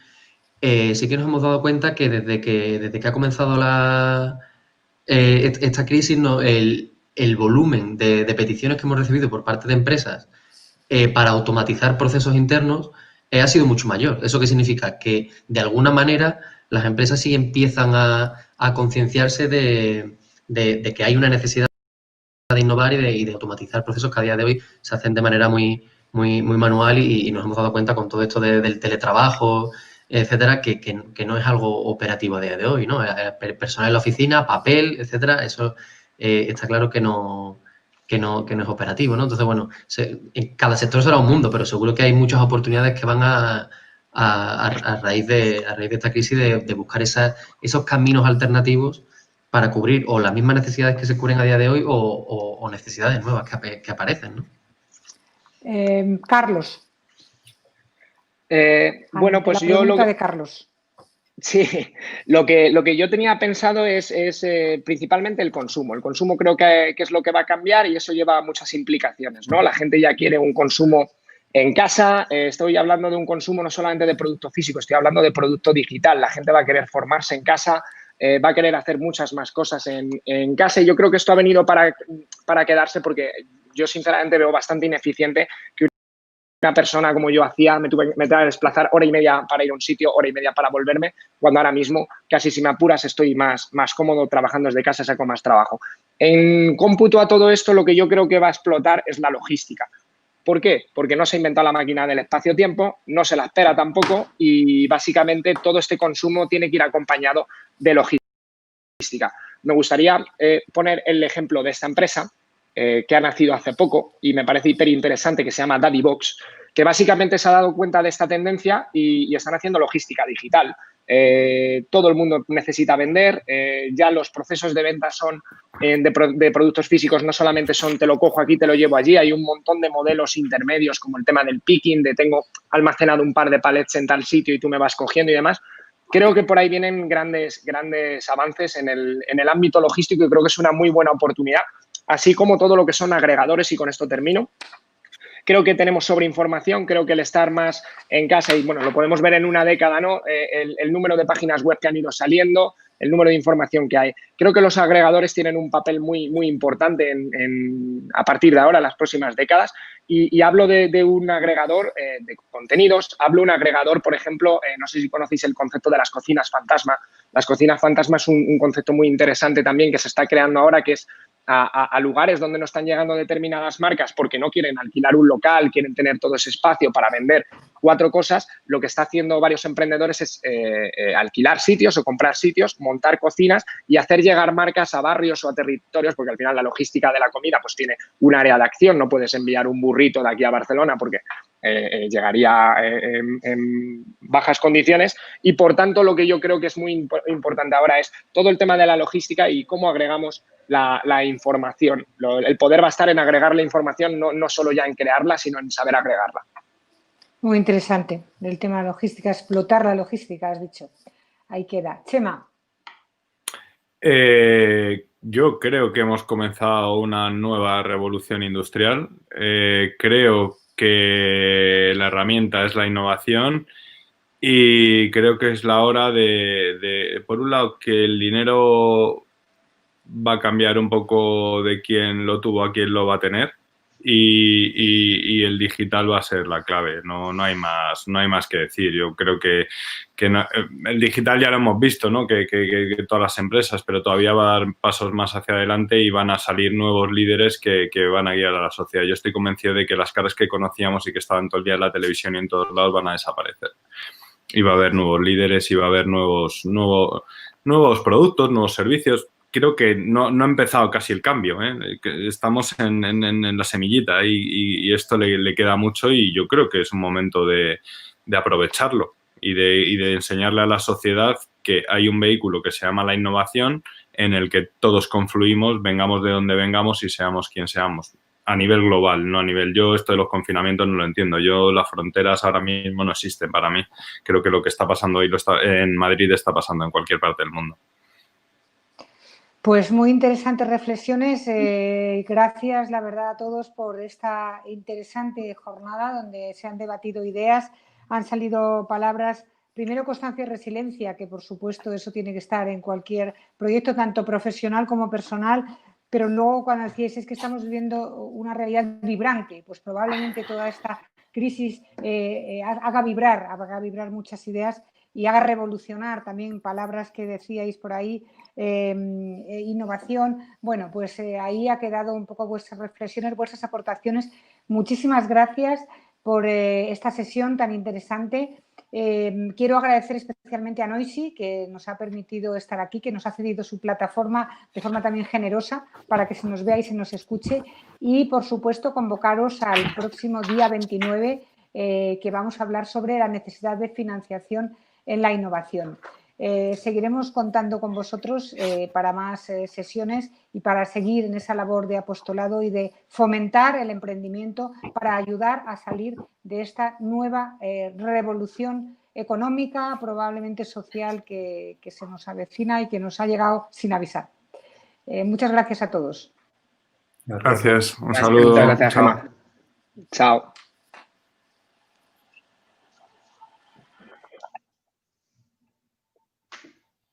sí que nos hemos dado cuenta que desde que ha comenzado esta crisis, el volumen de peticiones que hemos recibido por parte de empresas para automatizar procesos internos ha sido mucho mayor. ¿Eso qué significa? Que de alguna manera las empresas sí empiezan a concienciarse de que hay una necesidad de innovar y de automatizar procesos que a día de hoy se hacen de manera muy manual y nos hemos dado cuenta con todo esto del teletrabajo, etcétera, que no es algo operativo a día de hoy, ¿no? Personal en la oficina, papel, etcétera, eso está claro que no es operativo, ¿no? Entonces, bueno, en cada sector será un mundo, pero seguro que hay muchas oportunidades que van a raíz de esta crisis de buscar esos caminos alternativos para cubrir o las mismas necesidades que se cubren a día de hoy o necesidades nuevas que aparecen, ¿no? Carlos. Bueno, pues yo lo de Carlos. Sí, lo que yo tenía pensado es principalmente el consumo. El consumo creo que es lo que va a cambiar y eso lleva muchas implicaciones, ¿no? La gente ya quiere un consumo en casa. Estoy hablando de un consumo no solamente de producto físico, estoy hablando de producto digital. La gente va a querer formarse en casa, va a querer hacer muchas más cosas en casa y yo creo que esto ha venido para quedarse porque yo sinceramente veo bastante ineficiente que una persona como yo hacía, me tuve que desplazar hora y media para ir a un sitio, hora y media para volverme, cuando ahora mismo, casi si me apuras, estoy más cómodo trabajando desde casa, saco más trabajo. En cómputo a todo esto, lo que yo creo que va a explotar es la logística. ¿Por qué? Porque no se ha inventado la máquina del espacio-tiempo, no se la espera tampoco y básicamente todo este consumo tiene que ir acompañado de logística. Me gustaría poner el ejemplo de esta empresa, que ha nacido hace poco y me parece hiper interesante, que se llama Daddybox, que básicamente se ha dado cuenta de esta tendencia y están haciendo logística digital. Todo el mundo necesita vender, ya los procesos de venta son de productos físicos, no solamente son te lo cojo aquí, te lo llevo allí, hay un montón de modelos intermedios como el tema del picking, de tengo almacenado un par de palets en tal sitio y tú me vas cogiendo y demás. Creo que por ahí vienen grandes avances en el ámbito logístico y creo que es una muy buena oportunidad, así como todo lo que son agregadores, y con esto termino. Creo que tenemos sobreinformación, creo que el estar más en casa, y bueno, lo podemos ver en una década, ¿no? El número de páginas web que han ido saliendo, el número de información que hay. Creo que los agregadores tienen un papel muy importante a partir de ahora, las próximas décadas, y hablo de un agregador de contenidos, hablo de un agregador, por ejemplo, no sé si conocéis el concepto de las cocinas fantasma. Las cocinas fantasma es un concepto muy interesante también que se está creando ahora, que es a lugares donde no están llegando determinadas marcas porque no quieren alquilar un local, quieren tener todo ese espacio para vender 4 cosas. Lo que está haciendo varios emprendedores es alquilar sitios o comprar sitios, montar cocinas y hacer llegar marcas a barrios o a territorios, porque al final la logística de la comida pues tiene un área de acción. No puedes enviar un burrito de aquí a Barcelona porque llegaría en bajas condiciones, y por tanto lo que yo creo que es muy importante ahora es todo el tema de la logística y cómo agregamos la información. El poder va a estar en agregar la información, no solo ya en crearla, sino en saber agregarla. Muy interesante el tema de logística, explotar la logística, has dicho. Ahí queda. Chema. Yo creo que hemos comenzado una nueva revolución industrial. Creo que la herramienta es la innovación y creo que es la hora de, por un lado, que el dinero va a cambiar un poco de quién lo tuvo a quién lo va a tener, y el digital va a ser la clave. No hay más que decir. Yo creo que no, el digital ya lo hemos visto, ¿no? Que todas las empresas, pero todavía va a dar pasos más hacia adelante y van a salir nuevos líderes que van a guiar a la sociedad. Yo estoy convencido de que las caras que conocíamos y que estaban todo el día en la televisión y en todos lados van a desaparecer. Y va a haber nuevos líderes y va a haber nuevos productos, nuevos servicios. Creo que no ha empezado casi el cambio, ¿eh? Estamos en la semillita y esto le queda mucho, y yo creo que es un momento de aprovecharlo y de enseñarle a la sociedad que hay un vehículo que se llama la innovación en el que todos confluimos, vengamos de donde vengamos y seamos quien seamos. A nivel global, no a nivel... Yo esto de los confinamientos no lo entiendo. Las fronteras ahora mismo no existen para mí. Creo que lo que está pasando hoy en Madrid está pasando en cualquier parte del mundo. Pues muy interesantes reflexiones. Gracias, la verdad, a todos por esta interesante jornada donde se han debatido ideas, han salido palabras. Primero, constancia y resiliencia, que por supuesto eso tiene que estar en cualquier proyecto, tanto profesional como personal. Pero luego, cuando decíais es que estamos viviendo una realidad vibrante, pues probablemente toda esta crisis haga vibrar muchas ideas y haga revolucionar también palabras que decíais por ahí, innovación. Bueno, pues ahí ha quedado un poco vuestras reflexiones, vuestras aportaciones. Muchísimas gracias por esta sesión tan interesante. Quiero agradecer especialmente a Noisy, que nos ha permitido estar aquí, que nos ha cedido su plataforma de forma también generosa para que se nos vea y se nos escuche. Y, por supuesto, convocaros al próximo día 29, que vamos a hablar sobre la necesidad de financiación en la innovación. Seguiremos contando con vosotros para más sesiones y para seguir en esa labor de apostolado y de fomentar el emprendimiento para ayudar a salir de esta nueva revolución económica, probablemente social, que se nos avecina y que nos ha llegado sin avisar. Muchas gracias a todos. Gracias. Un saludo. Muchas gracias, Gemma. Chao.